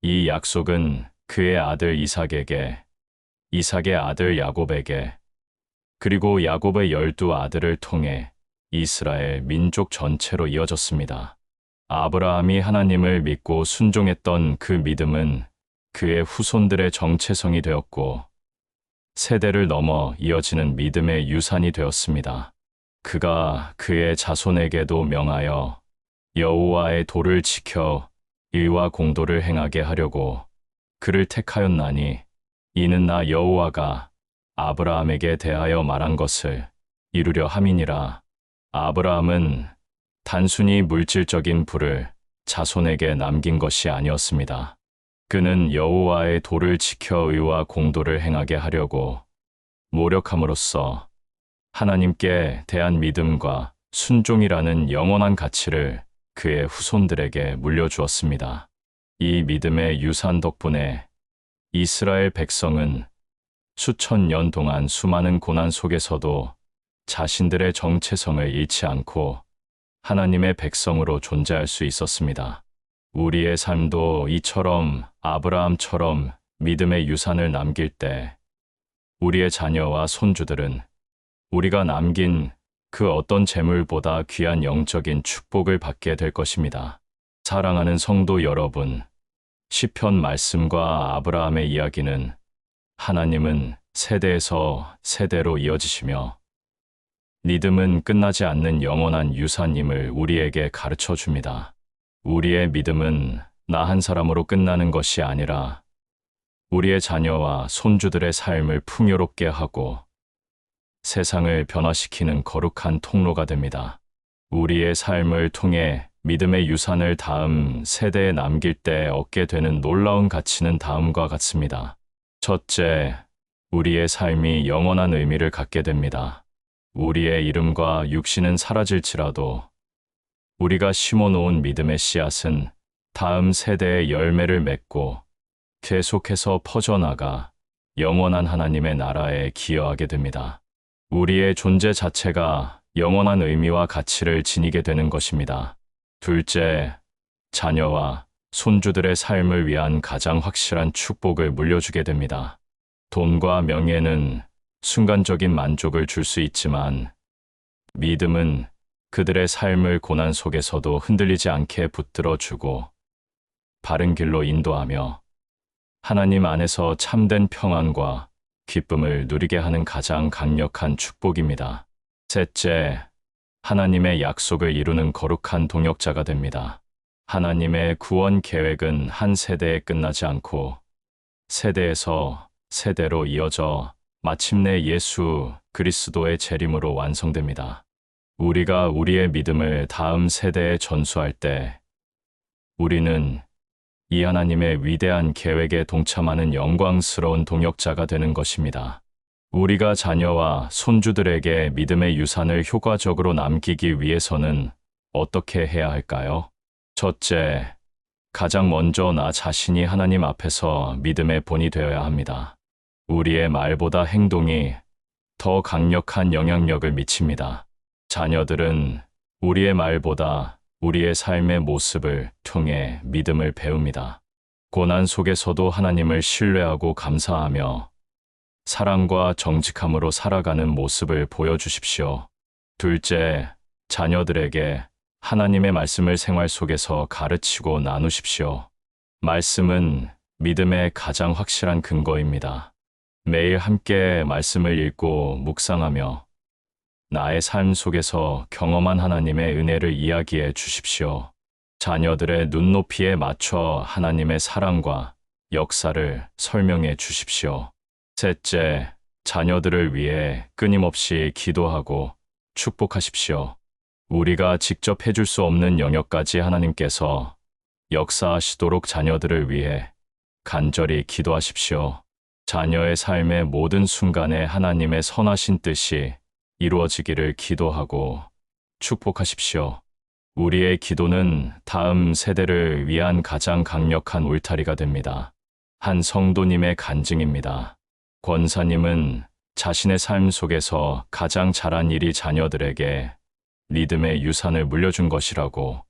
이 약속은 그의 아들 이삭에게, 이삭의 아들 야곱에게, 그리고 야곱의 12 아들을 통해 이스라엘 민족 전체로 이어졌습니다. 아브라함이 하나님을 믿고 순종했던 그 믿음은 그의 후손들의 정체성이 되었고 세대를 넘어 이어지는 믿음의 유산이 되었습니다. 그가 그의 자손에게도 명하여 여호와의 도를 지켜 의와 공도를 행하게 하려고 그를 택하였나니 이는 나 여호와가 아브라함에게 대하여 말한 것을 이루려 함이니라. 아브라함은 단순히 물질적인 부를 자손에게 남긴 것이 아니었습니다. 그는 여호와의 도를 지켜 의와 공도를 행하게 하려고 노력함으로써 하나님께 대한 믿음과 순종이라는 영원한 가치를 그의 후손들에게 물려주었습니다. 이 믿음의 유산 덕분에 이스라엘 백성은 수천 년 동안 수많은 고난 속에서도 자신들의 정체성을 잃지 않고 하나님의 백성으로 존재할 수 있었습니다. 우리의 삶도 이처럼 아브라함처럼 믿음의 유산을 남길 때 우리의 자녀와 손주들은 우리가 남긴 그 어떤 재물보다 귀한 영적인 축복을 받게 될 것입니다. 사랑하는 성도 여러분, 시편 말씀과 아브라함의 이야기는 하나님은 세대에서 세대로 이어지시며 믿음은 끝나지 않는 영원한 유산임을 우리에게 가르쳐 줍니다. 우리의 믿음은 나 한 사람으로 끝나는 것이 아니라 우리의 자녀와 손주들의 삶을 풍요롭게 하고 세상을 변화시키는 거룩한 통로가 됩니다. 우리의 삶을 통해 믿음의 유산을 다음 세대에 남길 때 얻게 되는 놀라운 가치는 다음과 같습니다. 첫째, 우리의 삶이 영원한 의미를 갖게 됩니다. 우리의 이름과 육신은 사라질지라도 우리가 심어놓은 믿음의 씨앗은 다음 세대의 열매를 맺고 계속해서 퍼져나가 영원한 하나님의 나라에 기여하게 됩니다. 우리의 존재 자체가 영원한 의미와 가치를 지니게 되는 것입니다. 둘째, 자녀와 손주들의 삶을 위한 가장 확실한 축복을 물려주게 됩니다. 돈과 명예는 순간적인 만족을 줄 수 있지만 믿음은 그들의 삶을 고난 속에서도 흔들리지 않게 붙들어주고 바른 길로 인도하며 하나님 안에서 참된 평안과 기쁨을 누리게 하는 가장 강력한 축복입니다. 셋째, 하나님의 약속을 이루는 거룩한 동역자가 됩니다. 하나님의 구원 계획은 한 세대에 끝나지 않고 세대에서 세대로 이어져 마침내 예수 그리스도의 재림으로 완성됩니다. 우리가 우리의 믿음을 다음 세대에 전수할 때 우리는 이 하나님의 위대한 계획에 동참하는 영광스러운 동역자가 되는 것입니다. 우리가 자녀와 손주들에게 믿음의 유산을 효과적으로 남기기 위해서는 어떻게 해야 할까요? 첫째, 가장 먼저 나 자신이 하나님 앞에서 믿음의 본이 되어야 합니다. 우리의 말보다 행동이 더 강력한 영향력을 미칩니다. 자녀들은 우리의 말보다 우리의 삶의 모습을 통해 믿음을 배웁니다. 고난 속에서도 하나님을 신뢰하고 감사하며 사랑과 정직함으로 살아가는 모습을 보여주십시오. 둘째, 자녀들에게 하나님의 말씀을 생활 속에서 가르치고 나누십시오. 말씀은 믿음의 가장 확실한 근거입니다. 매일 함께 말씀을 읽고 묵상하며 나의 삶 속에서 경험한 하나님의 은혜를 이야기해 주십시오. 자녀들의 눈높이에 맞춰 하나님의 사랑과 역사를 설명해 주십시오. 셋째, 자녀들을 위해 끊임없이 기도하고 축복하십시오. 우리가 직접 해줄 수 없는 영역까지 하나님께서 역사하시도록 자녀들을 위해 간절히 기도하십시오. 자녀의 삶의 모든 순간에 하나님의 선하신 뜻이 이루어지기를 기도하고 축복하십시오. 우리의 기도는 다음 세대를 위한 가장 강력한 울타리가 됩니다. 한 성도님의 간증입니다. 권사님은 자신의 삶 속에서 가장 잘한 일이 자녀들에게 믿음의 유산을 물려준 것이라고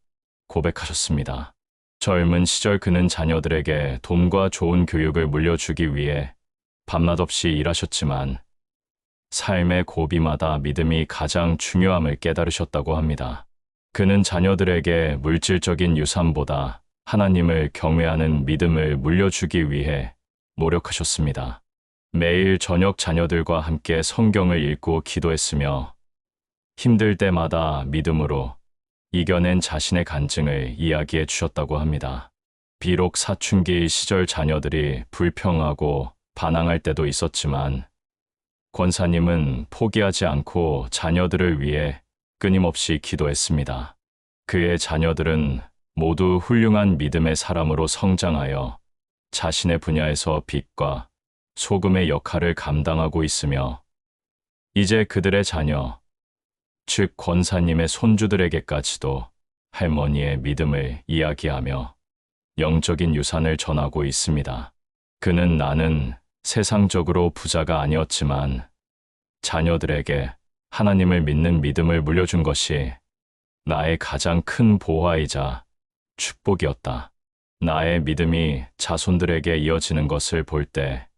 고백하셨습니다. 젊은 시절 그는 자녀들에게 돈과 좋은 교육을 물려주기 위해 밤낮 없이 일하셨지만 삶의 고비마다 믿음이 가장 중요함을 깨달으셨다고 합니다. 그는 자녀들에게 물질적인 유산보다 하나님을 경외하는 믿음을 물려주기 위해 노력하셨습니다. 매일 저녁 자녀들과 함께 성경을 읽고 기도했으며 힘들 때마다 믿음으로 이겨낸 자신의 간증을 이야기해 주셨다고 합니다. 비록 사춘기 시절 자녀들이 불평하고 반항할 때도 있었지만 권사님은 포기하지 않고 자녀들을 위해 끊임없이 기도했습니다. 그의 자녀들은 모두 훌륭한 믿음의 사람으로 성장하여 자신의 분야에서 빛과 소금의 역할을 감당하고 있으며 이제 그들의 자녀, 즉 권사님의 손주들에게까지도 할머니의 믿음을 이야기하며 영적인 유산을 전하고 있습니다. 그는 나는 세상적으로 부자가 아니었지만 자녀들에게 하나님을 믿는 믿음을 물려준 것이 나의 가장 큰 보화이자 축복이었다. 나의 믿음이 자손들에게 이어지는 것을 볼 때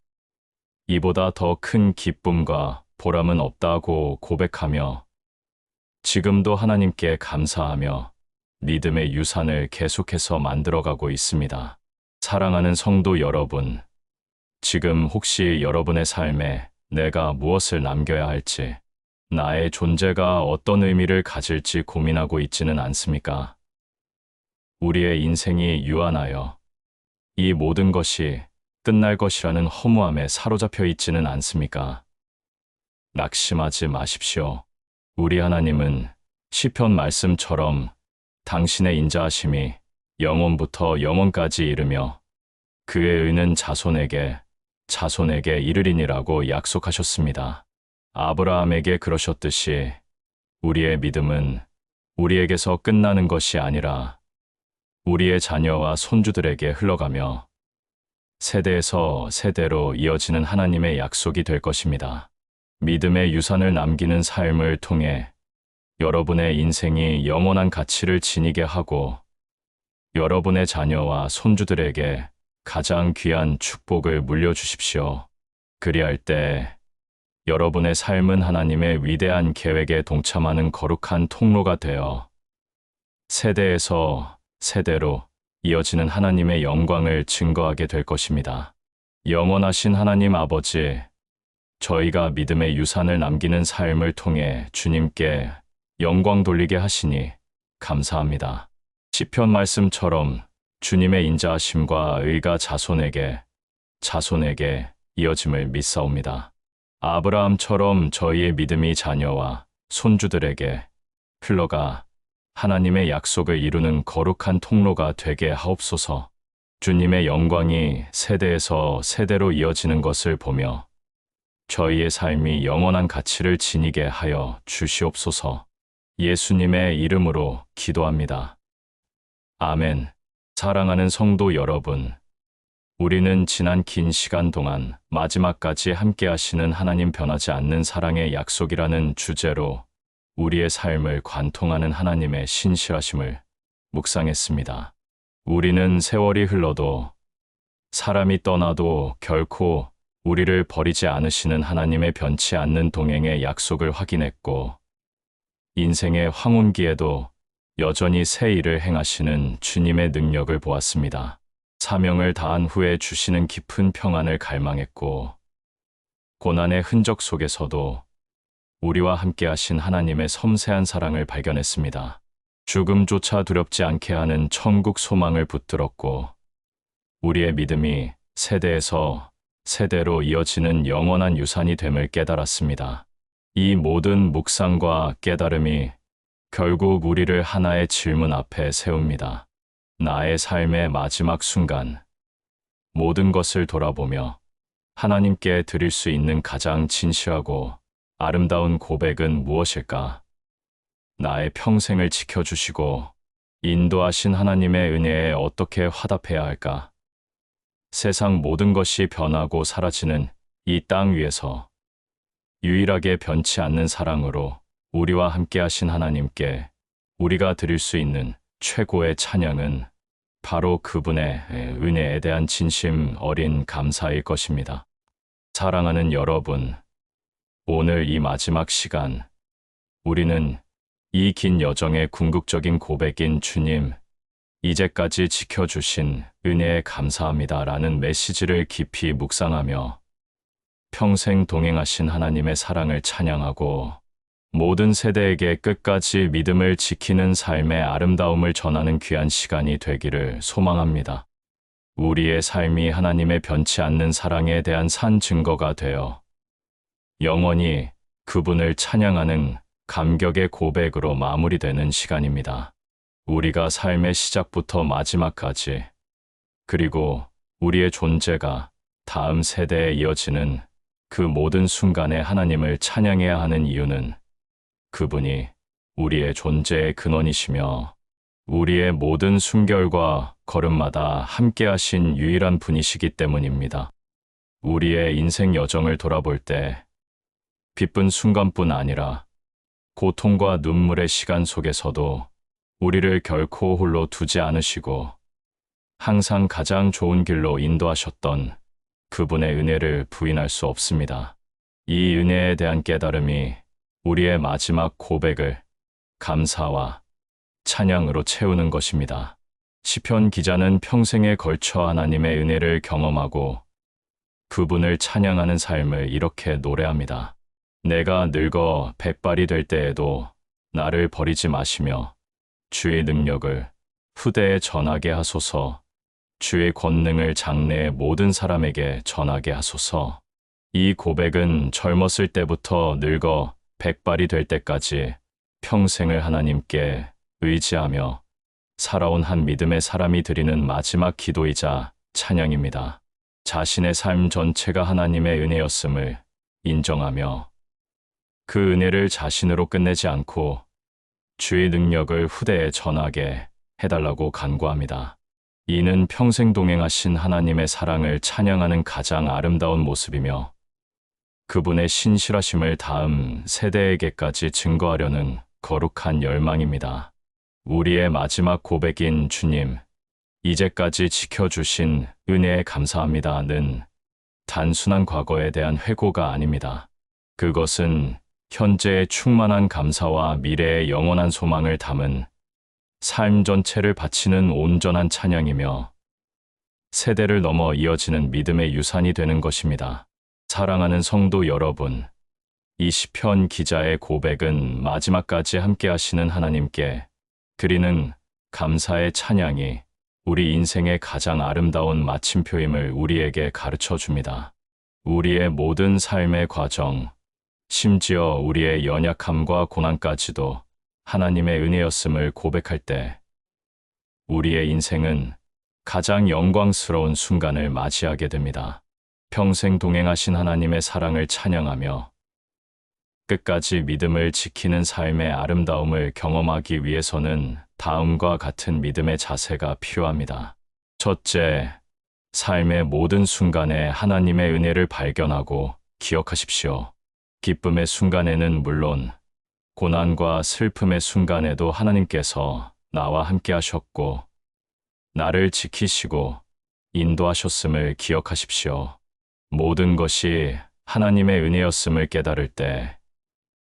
이보다 더 큰 기쁨과 보람은 없다고 고백하며 지금도 하나님께 감사하며 믿음의 유산을 계속해서 만들어가고 있습니다. 사랑하는 성도 여러분, 지금 혹시 여러분의 삶에 내가 무엇을 남겨야 할지, 나의 존재가 어떤 의미를 가질지 고민하고 있지는 않습니까? 우리의 인생이 유한하여 이 모든 것이 끝날 것이라는 허무함에 사로잡혀 있지는 않습니까? 낙심하지 마십시오. 우리 하나님은 시편 말씀처럼 당신의 인자하심이 영원부터 영원까지 이르며 그의 의는 자손에게 이르리니라고 약속하셨습니다. 아브라함에게 그러셨듯이 우리의 믿음은 우리에게서 끝나는 것이 아니라 우리의 자녀와 손주들에게 흘러가며 세대에서 세대로 이어지는 하나님의 약속이 될 것입니다. 믿음의 유산을 남기는 삶을 통해 여러분의 인생이 영원한 가치를 지니게 하고 여러분의 자녀와 손주들에게 가장 귀한 축복을 물려주십시오. 그리할 때 여러분의 삶은 하나님의 위대한 계획에 동참하는 거룩한 통로가 되어 세대에서 세대로 이어지는 하나님의 영광을 증거하게 될 것입니다. 영원하신 하나님 아버지, 저희가 믿음의 유산을 남기는 삶을 통해 주님께 영광 돌리게 하시니 감사합니다. 시편 말씀처럼 주님의 인자하심과 의가 자손에게 이어짐을 믿사옵니다. 아브라함처럼 저희의 믿음이 자녀와 손주들에게 흘러가 하나님의 약속을 이루는 거룩한 통로가 되게 하옵소서. 주님의 영광이 세대에서 세대로 이어지는 것을 보며 저희의 삶이 영원한 가치를 지니게 하여 주시옵소서. 예수님의 이름으로 기도합니다. 아멘. 사랑하는 성도 여러분, 우리는 지난 긴 시간 동안 마지막까지 함께 하시는 하나님 변하지 않는 사랑의 약속이라는 주제로 우리의 삶을 관통하는 하나님의 신실하심을 묵상했습니다. 우리는 세월이 흘러도 사람이 떠나도 결코 우리를 버리지 않으시는 하나님의 변치 않는 동행의 약속을 확인했고, 인생의 황혼기에도 여전히 새 일을 행하시는 주님의 능력을 보았습니다. 사명을 다한 후에 주시는 깊은 평안을 갈망했고, 고난의 흔적 속에서도 우리와 함께 하신 하나님의 섬세한 사랑을 발견했습니다. 죽음조차 두렵지 않게 하는 천국 소망을 붙들었고, 우리의 믿음이 세대에서 세대로 이어지는 영원한 유산이 됨을 깨달았습니다. 이 모든 묵상과 깨달음이 결국 우리를 하나의 질문 앞에 세웁니다. 나의 삶의 마지막 순간, 모든 것을 돌아보며 하나님께 드릴 수 있는 가장 진실하고 아름다운 고백은 무엇일까? 나의 평생을 지켜주시고 인도하신 하나님의 은혜에 어떻게 화답해야 할까? 세상 모든 것이 변하고 사라지는 이 땅 위에서 유일하게 변치 않는 사랑으로 우리와 함께 하신 하나님께 우리가 드릴 수 있는 최고의 찬양은 바로 그분의 은혜에 대한 진심 어린 감사일 것입니다. 사랑하는 여러분, 오늘 이 마지막 시간, 우리는 이 긴 여정의 궁극적인 고백인 주님, 이제까지 지켜주신 은혜에 감사합니다라는 메시지를 깊이 묵상하며 평생 동행하신 하나님의 사랑을 찬양하고 모든 세대에게 끝까지 믿음을 지키는 삶의 아름다움을 전하는 귀한 시간이 되기를 소망합니다. 우리의 삶이 하나님의 변치 않는 사랑에 대한 산 증거가 되어 영원히 그분을 찬양하는 감격의 고백으로 마무리되는 시간입니다. 우리가 삶의 시작부터 마지막까지, 그리고 우리의 존재가 다음 세대에 이어지는 그 모든 순간에 하나님을 찬양해야 하는 이유는 그분이 우리의 존재의 근원이시며 우리의 모든 순결과 걸음마다 함께 하신 유일한 분이시기 때문입니다. 우리의 인생 여정을 돌아볼 때 기쁜 순간뿐 아니라 고통과 눈물의 시간 속에서도 우리를 결코 홀로 두지 않으시고 항상 가장 좋은 길로 인도하셨던 그분의 은혜를 부인할 수 없습니다. 이 은혜에 대한 깨달음이 우리의 마지막 고백을 감사와 찬양으로 채우는 것입니다. 시편 기자는 평생에 걸쳐 하나님의 은혜를 경험하고 그분을 찬양하는 삶을 이렇게 노래합니다. 내가 늙어 백발이 될 때에도 나를 버리지 마시며 주의 능력을 후대에 전하게 하소서. 주의 권능을 장래의 모든 사람에게 전하게 하소서. 이 고백은 젊었을 때부터 늙어 백발이 될 때까지 평생을 하나님께 의지하며 살아온 한 믿음의 사람이 드리는 마지막 기도이자 찬양입니다. 자신의 삶 전체가 하나님의 은혜였음을 인정하며 그 은혜를 자신으로 끝내지 않고 주의 능력을 후대에 전하게 해달라고 간구합니다. 이는 평생 동행하신 하나님의 사랑을 찬양하는 가장 아름다운 모습이며 그분의 신실하심을 다음 세대에게까지 증거하려는 거룩한 열망입니다. 우리의 마지막 고백인 주님, 이제까지 지켜주신 은혜에 감사합니다는 단순한 과거에 대한 회고가 아닙니다. 그것은 현재의 충만한 감사와 미래의 영원한 소망을 담은 삶 전체를 바치는 온전한 찬양이며 세대를 넘어 이어지는 믿음의 유산이 되는 것입니다. 사랑하는 성도 여러분, 이 시편 기자의 고백은 마지막까지 함께 하시는 하나님께 드리는 감사의 찬양이 우리 인생의 가장 아름다운 마침표임을 우리에게 가르쳐 줍니다. 우리의 모든 삶의 과정, 심지어 우리의 연약함과 고난까지도 하나님의 은혜였음을 고백할 때 우리의 인생은 가장 영광스러운 순간을 맞이하게 됩니다. 평생 동행하신 하나님의 사랑을 찬양하며 끝까지 믿음을 지키는 삶의 아름다움을 경험하기 위해서는 다음과 같은 믿음의 자세가 필요합니다. 첫째, 삶의 모든 순간에 하나님의 은혜를 발견하고 기억하십시오. 기쁨의 순간에는 물론 고난과 슬픔의 순간에도 하나님께서 나와 함께 하셨고 나를 지키시고 인도하셨음을 기억하십시오. 모든 것이 하나님의 은혜였음을 깨달을 때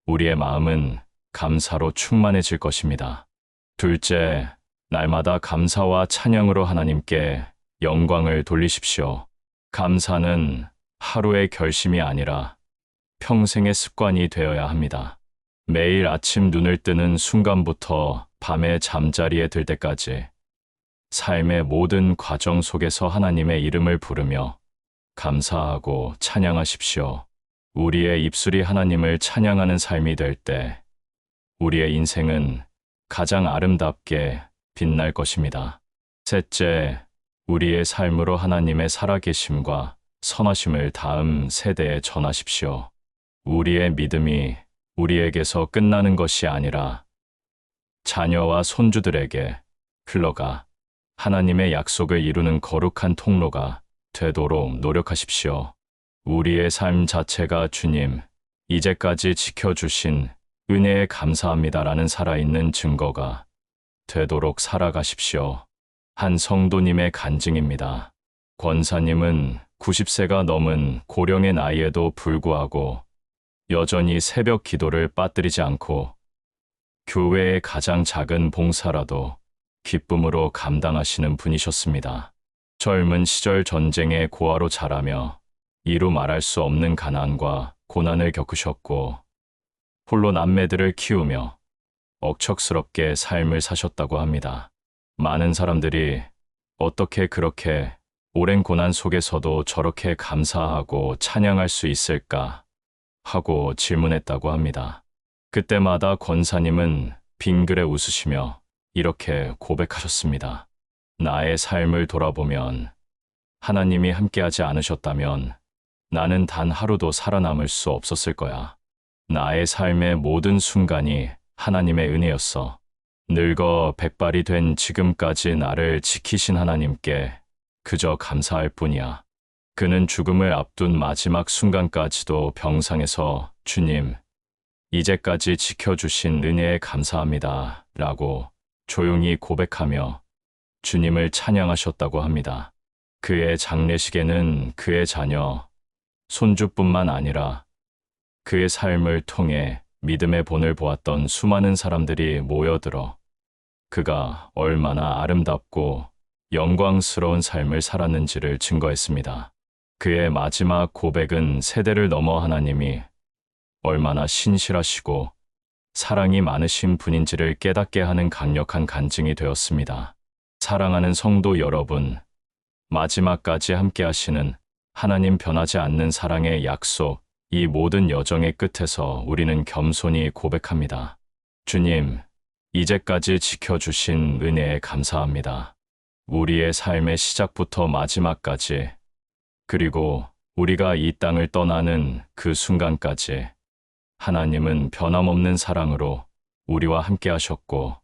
우리의 마음은 감사로 충만해질 것입니다. 둘째, 날마다 감사와 찬양으로 하나님께 영광을 돌리십시오. 감사는 하루의 결심이 아니라 평생의 습관이 되어야 합니다. 매일 아침 눈을 뜨는 순간부터 밤에 잠자리에 들 때까지 삶의 모든 과정 속에서 하나님의 이름을 부르며 감사하고 찬양하십시오. 우리의 입술이 하나님을 찬양하는 삶이 될 때 우리의 인생은 가장 아름답게 빛날 것입니다. 셋째, 우리의 삶으로 하나님의 살아계심과 선하심을 다음 세대에 전하십시오. 우리의 믿음이 우리에게서 끝나는 것이 아니라 자녀와 손주들에게 흘러가 하나님의 약속을 이루는 거룩한 통로가 되도록 노력하십시오. 우리의 삶 자체가 주님, 이제까지 지켜주신 은혜에 감사합니다라는 살아있는 증거가 되도록 살아가십시오. 한 성도님의 간증입니다. 권사님은 90세가 넘은 고령의 나이에도 불구하고 여전히 새벽 기도를 빠뜨리지 않고 교회의 가장 작은 봉사라도 기쁨으로 감당하시는 분이셨습니다. 젊은 시절 전쟁의 고아로 자라며 이루 말할 수 없는 가난과 고난을 겪으셨고 홀로 남매들을 키우며 억척스럽게 삶을 사셨다고 합니다. 많은 사람들이 어떻게 그렇게 오랜 고난 속에서도 저렇게 감사하고 찬양할 수 있을까 하고 질문했다고 합니다. 그때마다 권사님은 빙그레 웃으시며 이렇게 고백하셨습니다. 나의 삶을 돌아보면 하나님이 함께하지 않으셨다면 나는 단 하루도 살아남을 수 없었을 거야. 나의 삶의 모든 순간이 하나님의 은혜였어. 늙어 백발이 된 지금까지 나를 지키신 하나님께 그저 감사할 뿐이야. 그는 죽음을 앞둔 마지막 순간까지도 병상에서 주님, 이제까지 지켜주신 은혜에 감사합니다 라고 조용히 고백하며 주님을 찬양하셨다고 합니다. 그의 장례식에는 그의 자녀, 손주뿐만 아니라 그의 삶을 통해 믿음의 본을 보았던 수많은 사람들이 모여들어 그가 얼마나 아름답고 영광스러운 삶을 살았는지를 증거했습니다. 그의 마지막 고백은 세대를 넘어 하나님이 얼마나 신실하시고 사랑이 많으신 분인지를 깨닫게 하는 강력한 간증이 되었습니다. 사랑하는 성도 여러분, 마지막까지 함께 하시는 하나님 변하지 않는 사랑의 약속, 이 모든 여정의 끝에서 우리는 겸손히 고백합니다. 주님, 이제까지 지켜주신 은혜에 감사합니다. 우리의 삶의 시작부터 마지막까지, 그리고 우리가 이 땅을 떠나는 그 순간까지 하나님은 변함없는 사랑으로 우리와 함께 하셨고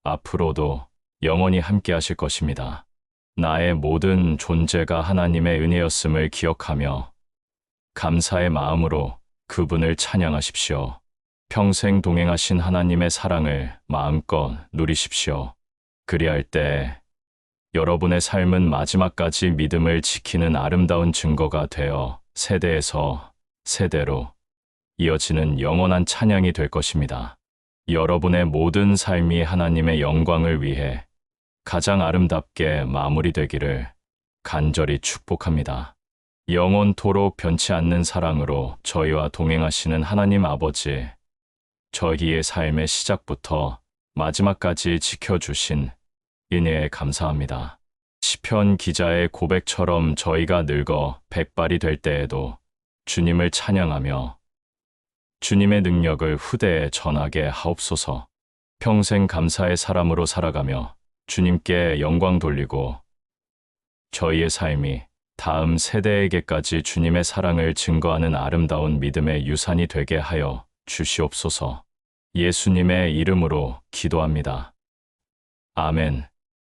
앞으로도 영원히 함께 하실 것입니다. 나의 모든 존재가 하나님의 은혜였음을 기억하며 감사의 마음으로 그분을 찬양하십시오. 평생 동행하신 하나님의 사랑을 마음껏 누리십시오. 그리할 때 여러분의 삶은 마지막까지 믿음을 지키는 아름다운 증거가 되어 세대에서 세대로 이어지는 영원한 찬양이 될 것입니다. 여러분의 모든 삶이 하나님의 영광을 위해 가장 아름답게 마무리되기를 간절히 축복합니다. 영원토록 변치 않는 사랑으로 저희와 동행하시는 하나님 아버지, 저희의 삶의 시작부터 마지막까지 지켜주신 은혜에 감사합니다. 시편 기자의 고백처럼 저희가 늙어 백발이 될 때에도 주님을 찬양하며 주님의 능력을 후대에 전하게 하옵소서. 평생 감사의 사람으로 살아가며 주님께 영광 돌리고 저희의 삶이 다음 세대에게까지 주님의 사랑을 증거하는 아름다운 믿음의 유산이 되게 하여 주시옵소서. 예수님의 이름으로 기도합니다. 아멘.